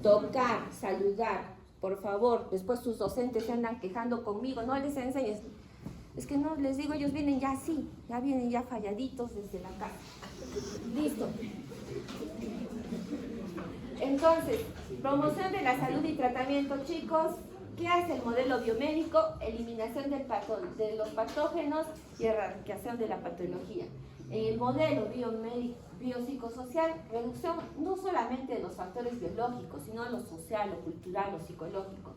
A: Tocar, saludar. Por favor, después sus docentes se andan quejando conmigo. No les enseñes. Es que no, les digo, ellos vienen ya así. Ya vienen ya falladitos desde la casa. Listo. Entonces, promoción de la salud y tratamiento, chicos. ¿Qué hace el modelo biomédico? Eliminación de los patógenos y erradicación de la patología. En el modelo biopsicosocial, reducción no solamente de los factores biológicos, sino de lo social, lo cultural, lo psicológico.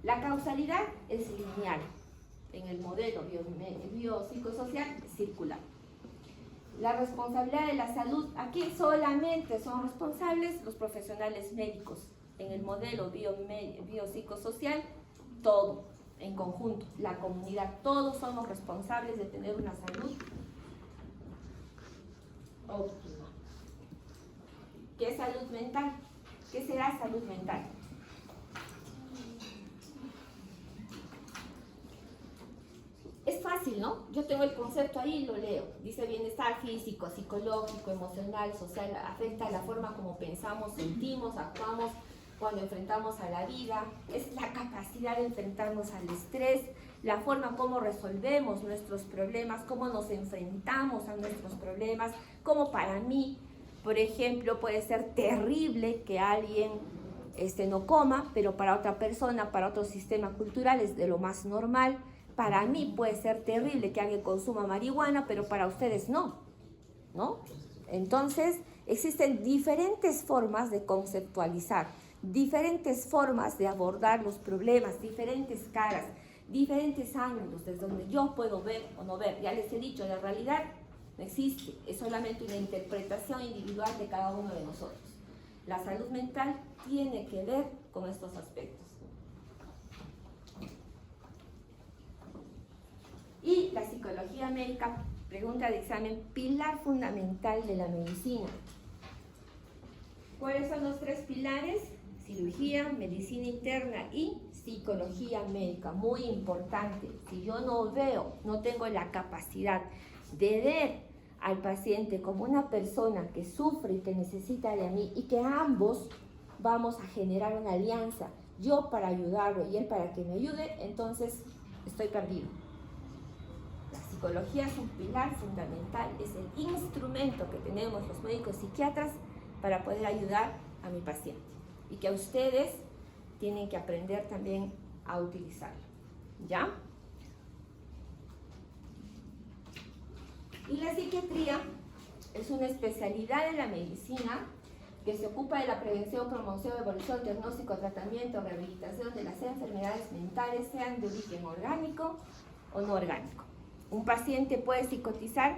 A: La causalidad es lineal. En el modelo biopsicosocial, circular. La responsabilidad de la salud, aquí solamente son responsables los profesionales médicos. En el modelo biopsicosocial, todo en conjunto, la comunidad, todos somos responsables de tener una salud óptima. ¿Qué es salud mental? ¿Qué será salud mental? Es fácil, ¿no? Yo tengo el concepto ahí y lo leo. Dice bienestar físico, psicológico, emocional, social, afecta la forma como pensamos, sentimos, actuamos cuando enfrentamos a la vida. Es la capacidad de enfrentarnos al estrés, la forma como resolvemos nuestros problemas, cómo nos enfrentamos a nuestros problemas, como para mí, por ejemplo, puede ser terrible que alguien no coma, pero para otra persona, para otro sistema cultural es de lo más normal. Para mí puede ser terrible que alguien consuma marihuana, pero para ustedes no, ¿no? Entonces, existen diferentes formas de conceptualizar, diferentes formas de abordar los problemas, diferentes caras, diferentes ángulos desde donde yo puedo ver o no ver. Ya les he dicho, la realidad no existe, es solamente una interpretación individual de cada uno de nosotros. La salud mental tiene que ver con estos aspectos. Y la psicología médica, pregunta de examen, pilar fundamental de la medicina. ¿Cuáles son los tres pilares? Cirugía, medicina interna y psicología médica. Muy importante. Si yo no veo, no tengo la capacidad de ver al paciente como una persona que sufre y que necesita de mí y que ambos vamos a generar una alianza, yo para ayudarlo y él para que me ayude, entonces estoy perdido. La psicología es un pilar fundamental, es el instrumento que tenemos los médicos psiquiatras para poder ayudar a mi paciente y que ustedes tienen que aprender también a utilizarlo, ¿ya? Y la psiquiatría es una especialidad de la medicina que se ocupa de la prevención, promoción, evolución, diagnóstico, tratamiento, rehabilitación de las enfermedades mentales, sean de origen orgánico o no orgánico. Un paciente puede psicotizar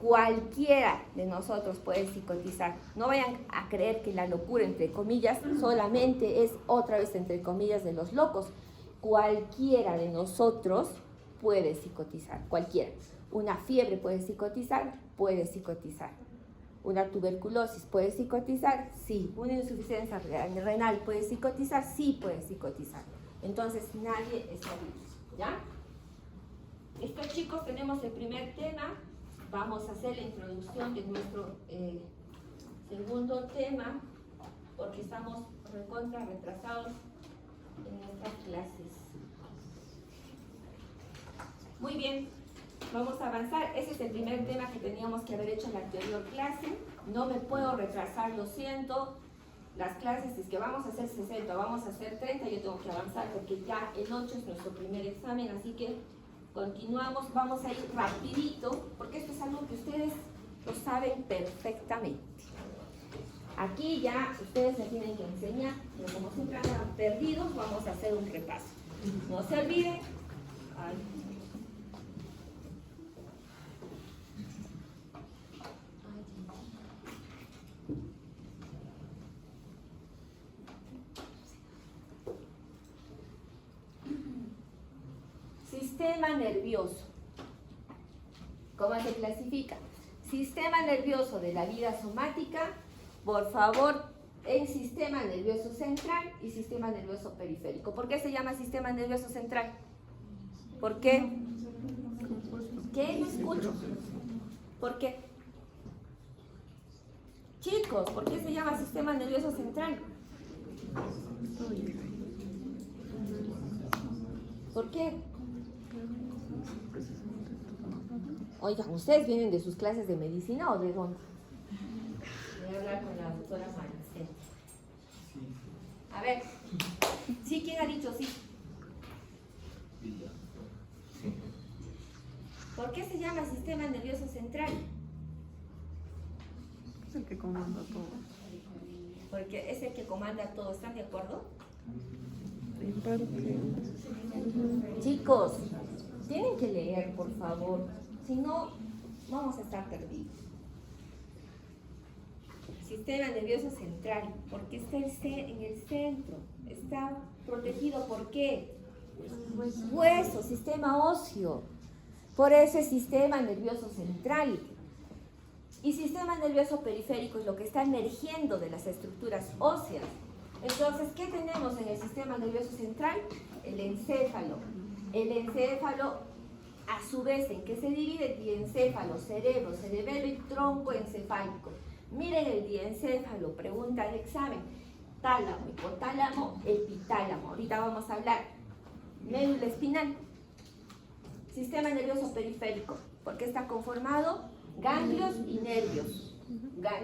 A: Cualquiera de nosotros puede psicotizar. No vayan a creer que la locura, entre comillas, solamente es otra vez entre comillas de los locos. Cualquiera de nosotros puede psicotizar, cualquiera. Una fiebre puede psicotizar, puede psicotizar. Una tuberculosis puede psicotizar, sí. Una insuficiencia renal puede psicotizar, sí puede psicotizar. Entonces nadie está libre, ¿ya? Estos chicos tenemos el primer tema. Vamos a hacer la introducción de nuestro segundo tema, porque estamos retrasados en nuestras clases. Muy bien, vamos a avanzar. Ese es el primer tema que teníamos que haber hecho en la anterior clase. No me puedo retrasar, lo siento. Las clases, es que vamos a hacer 60, vamos a hacer 30, yo tengo que avanzar porque ya el 8 es nuestro primer examen, así que continuamos, vamos a ir rapidito, porque esto es algo que ustedes lo saben perfectamente. Aquí ya ustedes me tienen que enseñar, pero como siempre andan perdidos, vamos a hacer un repaso. No se olviden. Ay. Sistema nervioso. ¿Cómo se clasifica? Sistema nervioso de la vida somática, por favor, en sistema nervioso central y sistema nervioso periférico. ¿Por qué se llama sistema nervioso central? ¿Por qué? ¿Qué? No escucho. ¿Por qué? Chicos, ¿por qué se llama sistema nervioso central? ¿Por qué? Oigan, ¿ustedes vienen de sus clases de medicina o de dónde? Voy a hablar con la doctora Maricel. A ver, ¿sí? ¿Quién ha dicho sí? ¿Por qué se llama sistema nervioso central?
G: Es el que comanda todo.
A: Porque es el que comanda todo, ¿están de acuerdo?
G: En parte.
A: Chicos, tienen que leer, por favor. Si no, vamos a estar perdidos. Sistema nervioso central, porque está en el centro. Está protegido por qué? Hueso, sistema óseo. Por eso es sistema nervioso central. Y sistema nervioso periférico es lo que está emergiendo de las estructuras óseas. Entonces, ¿qué tenemos en el sistema nervioso central? El encéfalo. El encéfalo, a su vez, ¿en qué se divide? Diencéfalo, cerebro, cerebelo y tronco encefálico. Miren el diencéfalo, pregunta del examen. Tálamo, hipotálamo, epitálamo. Ahorita vamos a hablar. Médula espinal. Sistema nervioso periférico. ¿Por qué está conformado? Ganglios y nervios.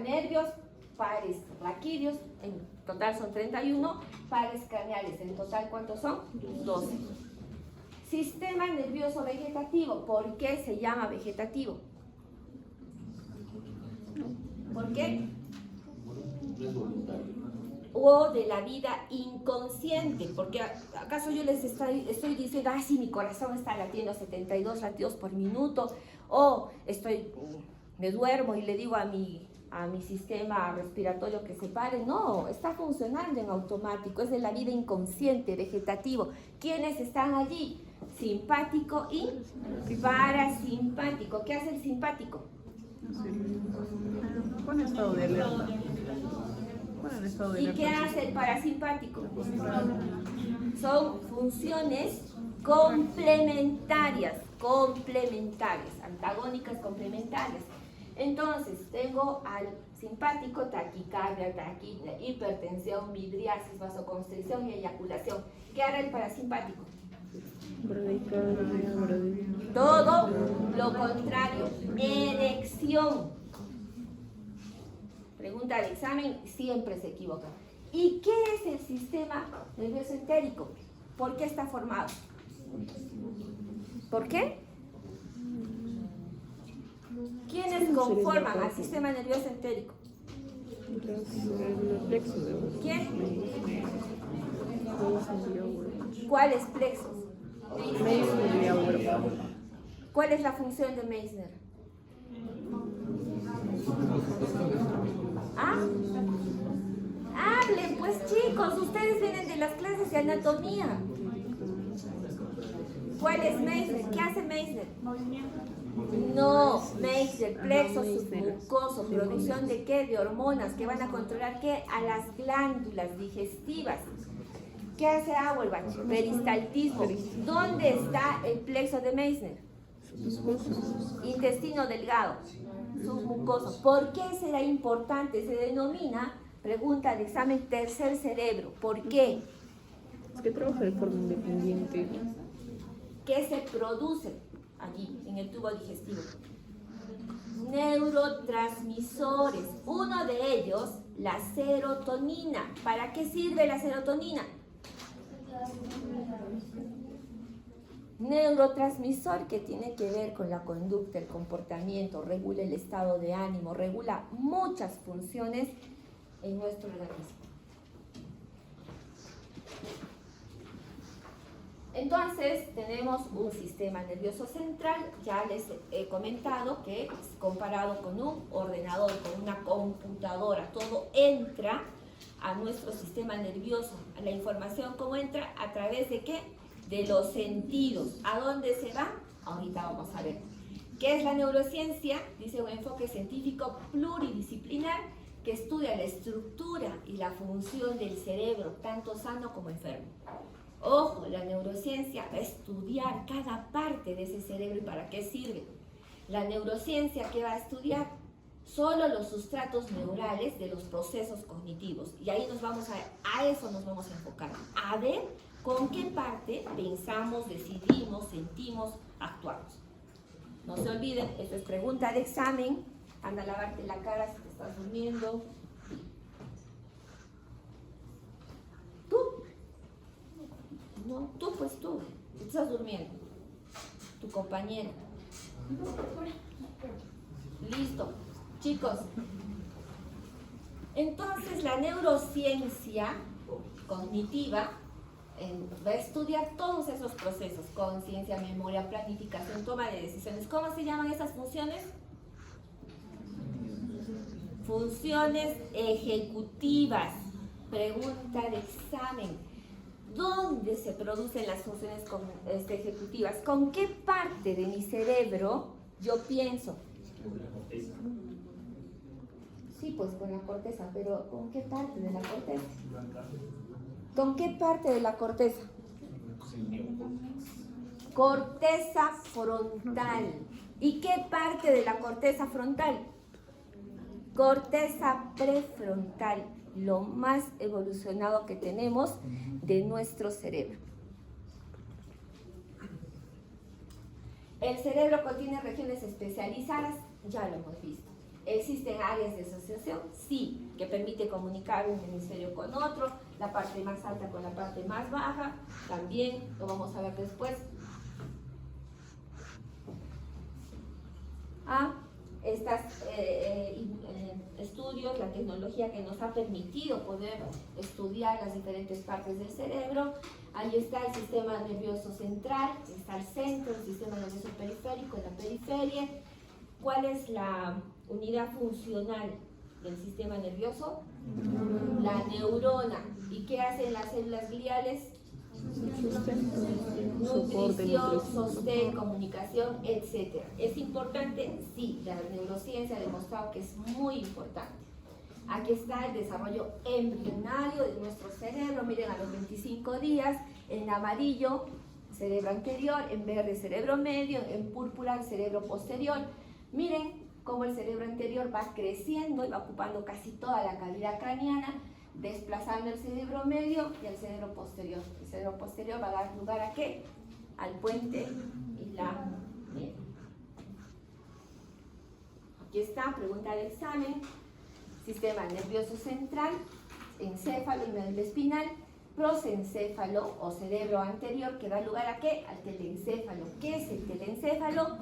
A: Nervios, pares raquídeos, en total son 31, pares craneales, en total ¿cuántos son? 12. Sistema nervioso vegetativo. ¿Por qué se llama vegetativo? ¿Por qué? O de la vida inconsciente, porque acaso yo les estoy diciendo, sí, mi corazón está latiendo 72 latidos por minuto, o me duermo y le digo a mi sistema respiratorio que se pare. No, está funcionando en automático, es de la vida inconsciente, vegetativo. ¿Quiénes están allí? Simpático y parasimpático. ¿Qué hace el simpático?
G: Pone estado de alerta.
A: ¿Y qué hace el parasimpático? Son funciones complementarias, antagónicas complementarias. Entonces, tengo al simpático taquicardia, hipertensión, midriasis, vasoconstricción y eyaculación. ¿Qué hará el parasimpático? Todo lo contrario, erección. Pregunta de examen, siempre se equivoca. ¿Y qué es el sistema nervioso entérico? ¿Por qué está formado? ¿Por qué? ¿Quiénes conforman al sistema nervioso entérico? ¿Quién? ¿Cuáles plexos? ¿Cuál es la función de Meissner? ¿Ah? Hablen, pues chicos, ustedes vienen de las clases de anatomía. ¿Cuál es Meissner? ¿Qué hace Meissner? No, Meissner, plexo submucoso, producción de qué? De hormonas que van a controlar qué? A las glándulas digestivas. ¿Qué hace Auerbach? Peristaltismo. ¿Dónde está el plexo de Meissner? Intestino delgado, submucoso. ¿Por qué será importante? Se denomina, pregunta de examen, tercer cerebro. ¿Por qué?
G: Es que trabaja de forma independiente.
A: ¿Qué se produce allí en el tubo digestivo? Neurotransmisores. Uno de ellos, la serotonina. ¿Para qué sirve la serotonina? Neurotransmisor que tiene que ver con la conducta, el comportamiento, regula el estado de ánimo, regula muchas funciones en nuestro organismo. Entonces tenemos un sistema nervioso central, ya les he comentado que es comparado con un ordenador, con una computadora, todo entra a nuestro sistema nervioso. La información, ¿cómo entra? ¿A través de qué? De los sentidos. ¿A dónde se va? Ahorita vamos a ver. ¿Qué es la neurociencia? Dice un enfoque científico pluridisciplinar que estudia la estructura y la función del cerebro, tanto sano como enfermo. Ojo, la neurociencia va a estudiar cada parte de ese cerebro y para qué sirve. La neurociencia, ¿qué va a estudiar? Solo los sustratos neurales de los procesos cognitivos. Y ahí a eso nos vamos a enfocar. A ver con qué parte pensamos, decidimos, sentimos, actuamos. No se olviden, esto es pregunta de examen. Anda a lavarte la cara si te estás durmiendo. ¿Tú? No, tú pues tú. Te estás durmiendo. Tu compañera. Listo. Chicos, entonces la neurociencia cognitiva va a estudiar todos esos procesos, conciencia, memoria, planificación, toma de decisiones. ¿Cómo se llaman esas funciones? Funciones ejecutivas. Pregunta de examen. ¿Dónde se producen las funciones ejecutivas? ¿Con qué parte de mi cerebro yo pienso? Sí, pues con la corteza, pero ¿con qué parte de la corteza? ¿Con qué parte de la corteza? Corteza frontal. ¿Y qué parte de la corteza frontal? Corteza prefrontal, lo más evolucionado que tenemos de nuestro cerebro. El cerebro contiene regiones especializadas, ya lo hemos visto. ¿Existen áreas de asociación? Sí, que permite comunicar un hemisferio con otro, la parte más alta con la parte más baja, también lo vamos a ver después. Estos estudios, la tecnología que nos ha permitido poder estudiar las diferentes partes del cerebro. Ahí está el sistema nervioso central, está el centro, el sistema nervioso periférico, la periferia. ¿Cuál es la unidad funcional del sistema nervioso? La neurona. ¿Y qué hacen las células gliales? Nutrición, sostén, comunicación, etc. ¿Es importante? Sí, la neurociencia ha demostrado que es muy importante. Aquí está el desarrollo embrionario de nuestro cerebro. Miren, a los 25 días, en amarillo, cerebro anterior, en verde, cerebro medio, en púrpura, el cerebro posterior. Miren cómo el cerebro anterior va creciendo y va ocupando casi toda la cavidad craneana, desplazando el cerebro medio y el cerebro posterior. El cerebro posterior va a dar lugar ¿a qué? Al puente y la miel. Aquí está, pregunta de examen. Sistema nervioso central, encéfalo y médula espinal, prosencéfalo o cerebro anterior que da lugar ¿a qué? Al telencéfalo. ¿Qué es el telencéfalo?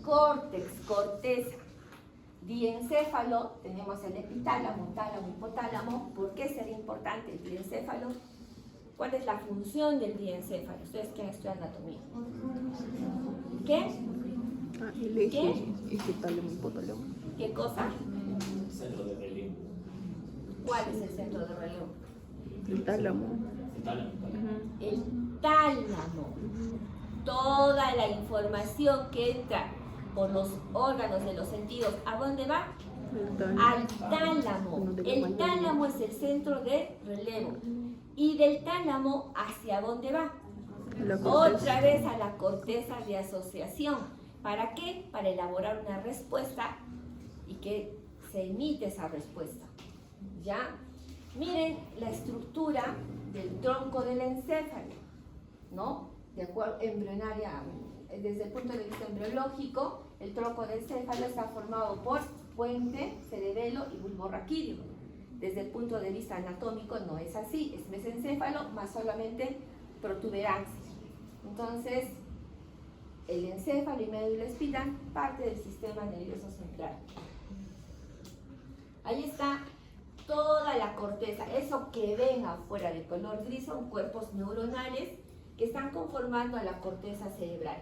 A: Córtex, corteza. Diencéfalo, tenemos el epitálamo, tálamo, hipotálamo. ¿Por qué será importante el diencéfalo? ¿Cuál es la función del diencéfalo? Ustedes que han estudiado anatomía. ¿Qué?
G: El eje, eje tálamo, hipotálamo.
A: ¿Qué cosa?
I: Centro de relieve.
A: ¿Cuál es el centro de relevo?
G: El tálamo.
A: El tálamo. Toda la información que entra por los órganos de los sentidos, ¿a dónde va? Al tálamo. El tálamo es el centro de relevo. ¿Y del tálamo hacia dónde va? Otra vez a la corteza de asociación. ¿Para qué? Para elaborar una respuesta y que se emite esa respuesta. ¿Ya? Miren la estructura del tronco del encéfalo, ¿no? De acuerdo, embrionaria, desde el punto de vista embriológico, el tronco del encéfalo está formado por puente, cerebelo y bulbo raquídeo. Desde el punto de vista anatómico no es así, es mesencéfalo más solamente protuberancia. Entonces, el encéfalo y médula espinal parte del sistema nervioso central. Ahí está toda la corteza, eso que ven afuera de color gris son cuerpos neuronales que están conformando a la corteza cerebral.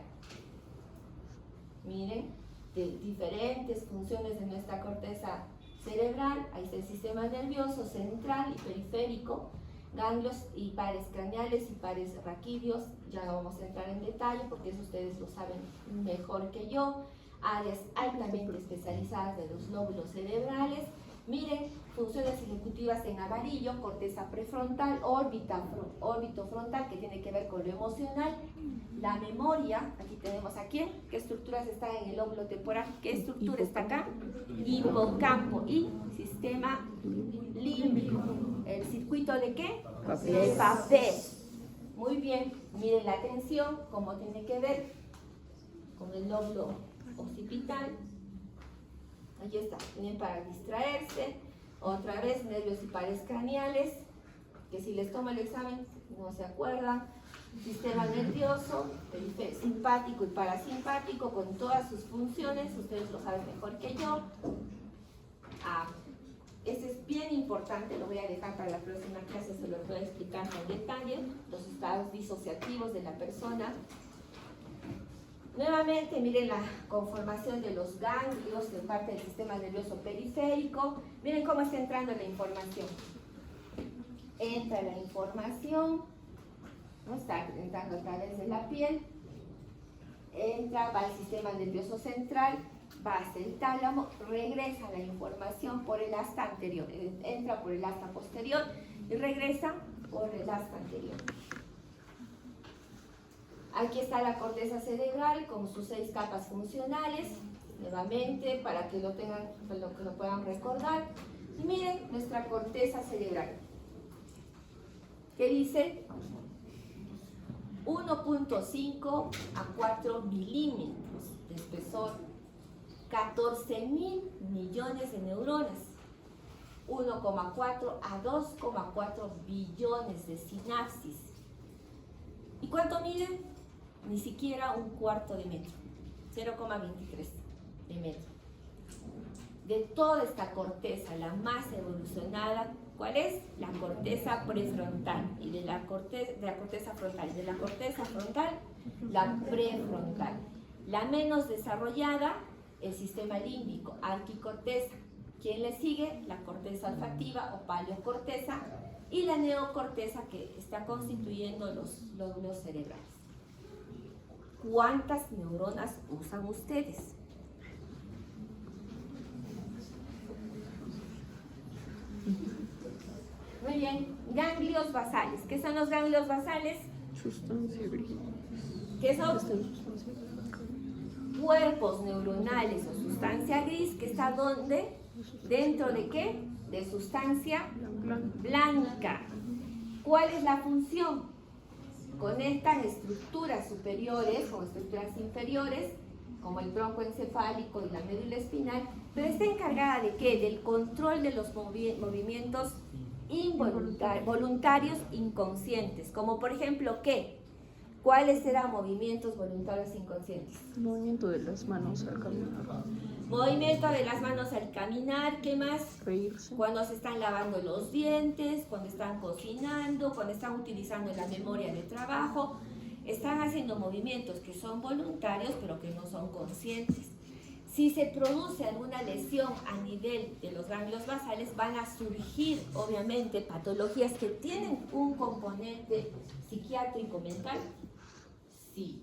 A: Miren, de diferentes funciones de nuestra corteza cerebral, ahí está el sistema nervioso central y periférico, ganglios y pares craneales y pares raquídeos, ya no vamos a entrar en detalle porque eso ustedes lo saben mejor que yo, áreas altamente especializadas de los lóbulos cerebrales. Miren, funciones ejecutivas en amarillo, corteza prefrontal, órbito frontal, que tiene que ver con lo emocional, la memoria, aquí tenemos a quién, qué estructuras están en el lóbulo temporal, qué estructura está acá, hipocampo y sistema límbico. ¿El circuito de qué? De papel. Muy bien, miren la atención, cómo tiene que ver con el lóbulo occipital. Ahí está, tienen para distraerse. Otra vez, nervios y pares craneales, que si les toma el examen no se acuerdan. Sistema nervioso, simpático y parasimpático, con todas sus funciones, ustedes lo saben mejor que yo. Este es bien importante, lo voy a dejar para la próxima clase, se lo voy a explicar con detalle, los estados disociativos de la persona. Nuevamente, miren la conformación de los ganglios de parte del sistema nervioso periférico. Miren cómo está entrando la información. Entra la información, ¿no? Está entrando a través de la piel. Va al sistema nervioso central, va hacia el tálamo, regresa la información por el asta anterior. Entra por el asta posterior y regresa por el asta anterior. Aquí está la corteza cerebral con sus 6 capas funcionales, nuevamente para que lo tengan, que lo puedan recordar. Y miren nuestra corteza cerebral, que dice 1.5 a 4 milímetros de espesor, 14.000 millones de neuronas, 1,4 a 2,4 billones de sinapsis. ¿Y cuánto miden? Ni siquiera un cuarto de metro, 0,23 de metro. De toda esta corteza, la más evolucionada, ¿cuál es? La corteza prefrontal. Y de la corteza frontal, la prefrontal. La menos desarrollada, el sistema límbico, arquicorteza. ¿Quién le sigue? La corteza olfativa o paleocorteza y la neocorteza, que está constituyendo los lóbulos cerebrales. ¿Cuántas neuronas usan ustedes? Muy bien, ganglios basales. ¿Qué son los ganglios basales?
G: Sustancia gris.
A: ¿Qué son? Cuerpos neuronales o sustancia gris, que está ¿dónde? ¿Dentro de qué? De sustancia blanca. ¿Cuál es la función? Conectan estructuras superiores o estructuras inferiores, como el tronco encefálico y la médula espinal, pero está encargada ¿de qué? Del control de los movimientos voluntarios inconscientes, como por ejemplo, ¿qué? ¿Cuáles serán movimientos voluntarios inconscientes?
G: El movimiento de las manos al caminar.
A: Movimiento de las manos al caminar, ¿qué más?
G: Reírse.
A: Cuando se están lavando los dientes, cuando están cocinando, cuando están utilizando la memoria de trabajo, están haciendo movimientos que son voluntarios pero que no son conscientes. Si se produce alguna lesión a nivel de los ganglios basales, van a surgir, obviamente, patologías que tienen un componente psiquiátrico mental. Sí.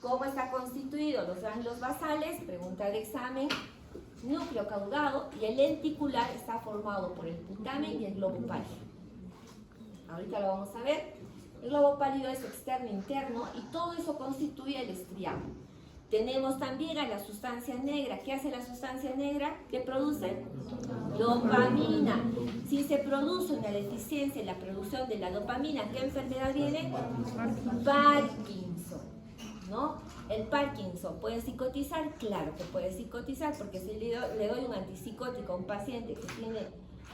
A: ¿Cómo está constituido los ganglios basales? Pregunta de examen. Núcleo caudado y el lenticular está formado por el putamen y el globo pálido. Ahorita lo vamos a ver. El globo pálido es externo e interno y todo eso constituye el estriado. Tenemos también a la sustancia negra. ¿Qué hace la sustancia negra? ¿Qué produce? Dopamina. Si se produce una deficiencia en la producción de la dopamina, ¿qué enfermedad viene? Parkinson, ¿no? El Parkinson, ¿puede psicotizar? Claro que puede psicotizar, porque si le doy un antipsicótico a un paciente que tiene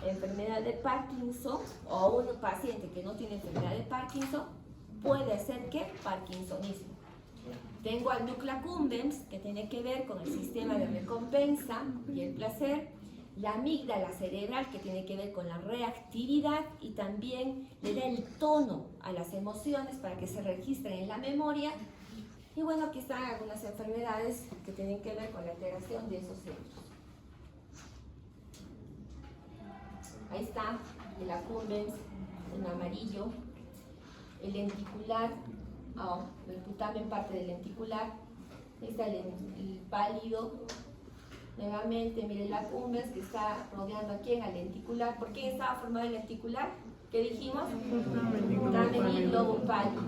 A: enfermedad de Parkinson o un paciente que no tiene enfermedad de Parkinson, puede hacer ¿qué? Parkinsonismo. Tengo al núcleo accumbens, que tiene que ver con el sistema de recompensa y el placer, la amígdala cerebral, que tiene que ver con la reactividad y también le da el tono a las emociones para que se registren en la memoria. Y bueno, aquí están algunas enfermedades que tienen que ver con la alteración de esos centros. Ahí está el accumbens en amarillo, el lenticular, el putamen parte del lenticular, ahí está el pálido, nuevamente miren el accumbens que está rodeando aquí en el lenticular. ¿Por qué estaba formado el lenticular? ¿Qué dijimos? Putamen y el globo pálido.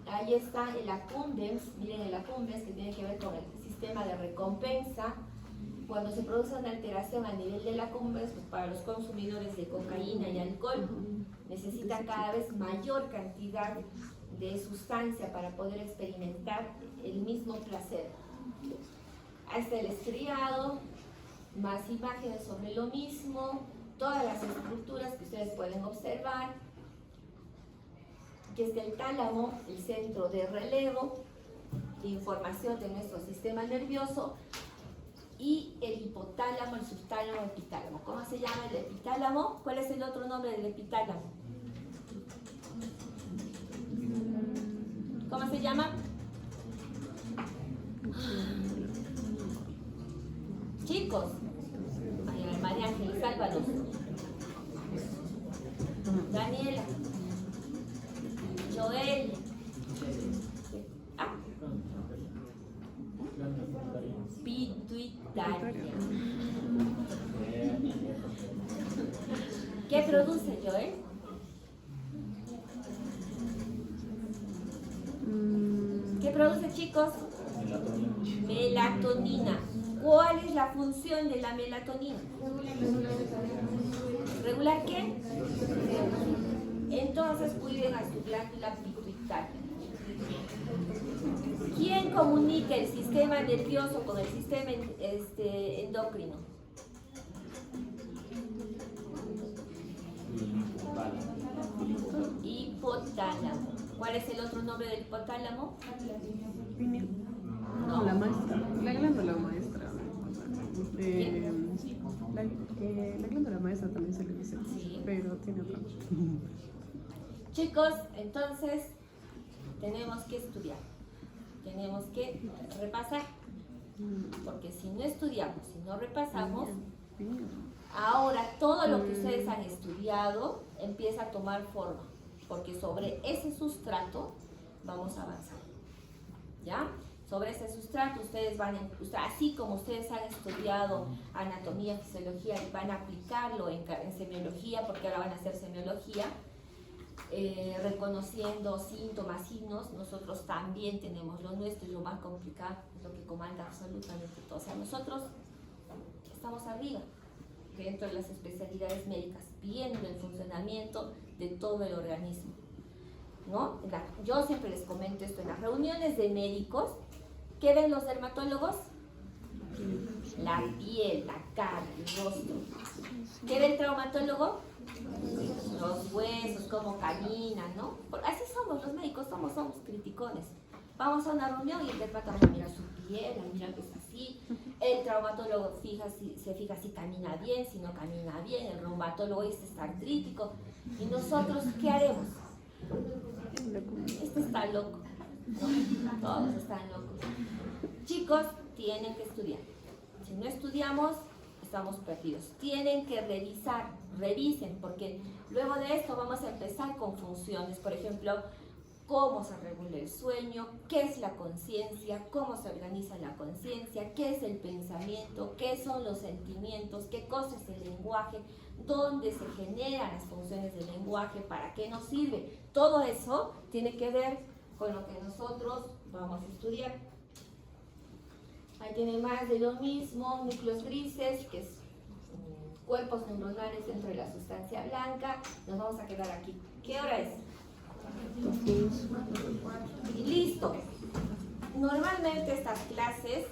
A: Ahí está el accumbens, miren el accumbens que tiene que ver con el sistema de recompensa. Cuando se produce una alteración a nivel del accumbens, pues para los consumidores de cocaína y alcohol, necesitan cada vez mayor cantidad de sustancia para poder experimentar el mismo placer. Ahí está el estriado, más imágenes sobre lo mismo, todas las estructuras que ustedes pueden observar. Aquí está el tálamo, el centro de relevo de información de nuestro sistema nervioso, y el hipotálamo, el subtálamo, el epitálamo. ¿Cómo se llama el epitálamo? ¿Cuál es el otro nombre del epitálamo? ¿Cómo se llama? Chicos, María Ángel, sálvalos. Daniela, Joel, pituitaria. ¿Qué produce, Joel? ¿Qué produce, chicos? Melatonina. ¿Cuál es la función de la melatonina? ¿Regular qué? Entonces cuiden a su glándula pituitaria. ¿Quién comunica el sistema nervioso con el sistema endocrino? Hipotálamo. ¿Cuál es el otro nombre del hipotálamo?
G: No, la maestra. La glándula maestra. La glándula maestra también se le dice,
A: Sí.
G: pero tiene otro.
A: Chicos, entonces tenemos que estudiar, tenemos que repasar, porque si no estudiamos, si no repasamos, ahora todo lo que ustedes han estudiado empieza a tomar forma, porque sobre ese sustrato vamos a avanzar, ¿ya? Sobre ese sustrato ustedes van a, así como ustedes han estudiado anatomía, fisiología, y van a aplicarlo en semiología, porque ahora van a hacer semiología, reconociendo síntomas, signos. Nosotros también tenemos lo nuestro, y lo más complicado es lo que comanda absolutamente todo. O sea, nosotros estamos arriba dentro de las especialidades médicas, viendo el funcionamiento de todo el organismo, ¿no? Yo siempre les comento esto en las reuniones de médicos. ¿Qué ven los dermatólogos? La piel, la cara, el rostro. ¿Qué ve el traumatólogo? Los huesos, cómo caminan, ¿no? Así somos los médicos, somos criticones. Vamos a una reunión y el dermatólogo mira su piel, mira que es así. El traumatólogo se fija si camina bien, si no camina bien. El reumatólogo está artrítico. ¿Y nosotros qué haremos? Este está loco, ¿no? Todos están locos. Chicos, tienen que estudiar. Si no estudiamos, estamos perdidos. Tienen que revisar, revisen, porque luego de esto vamos a empezar con funciones. Por ejemplo, cómo se regula el sueño, qué es la conciencia, cómo se organiza la conciencia, qué es el pensamiento, qué son los sentimientos, qué cosa es el lenguaje, dónde se generan las funciones del lenguaje, para qué nos sirve. Todo eso tiene que ver con lo que nosotros vamos a estudiar. Ahí tiene más de lo mismo, núcleos grises, que es cuerpos neuronales dentro de la sustancia blanca. Nos vamos a quedar aquí. ¿Qué hora es? Listo. Normalmente estas clases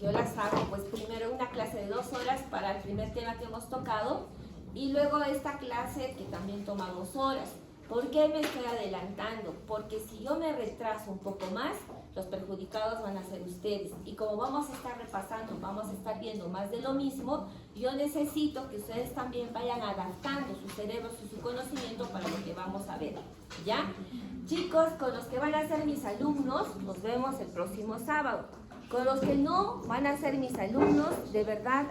A: yo las hago pues primero una clase de 2 horas para el primer tema que hemos tocado y luego esta clase que también toma 2 horas. ¿Por qué me estoy adelantando? Porque si yo me retraso un poco más, los perjudicados van a ser ustedes. Y como vamos a estar repasando, vamos a estar viendo más de lo mismo, yo necesito que ustedes también vayan adaptando sus cerebros y su conocimiento para lo que vamos a ver. ¿Ya? Chicos, con los que van a ser mis alumnos, nos vemos el próximo sábado. Con los que no van a ser mis alumnos, de verdad,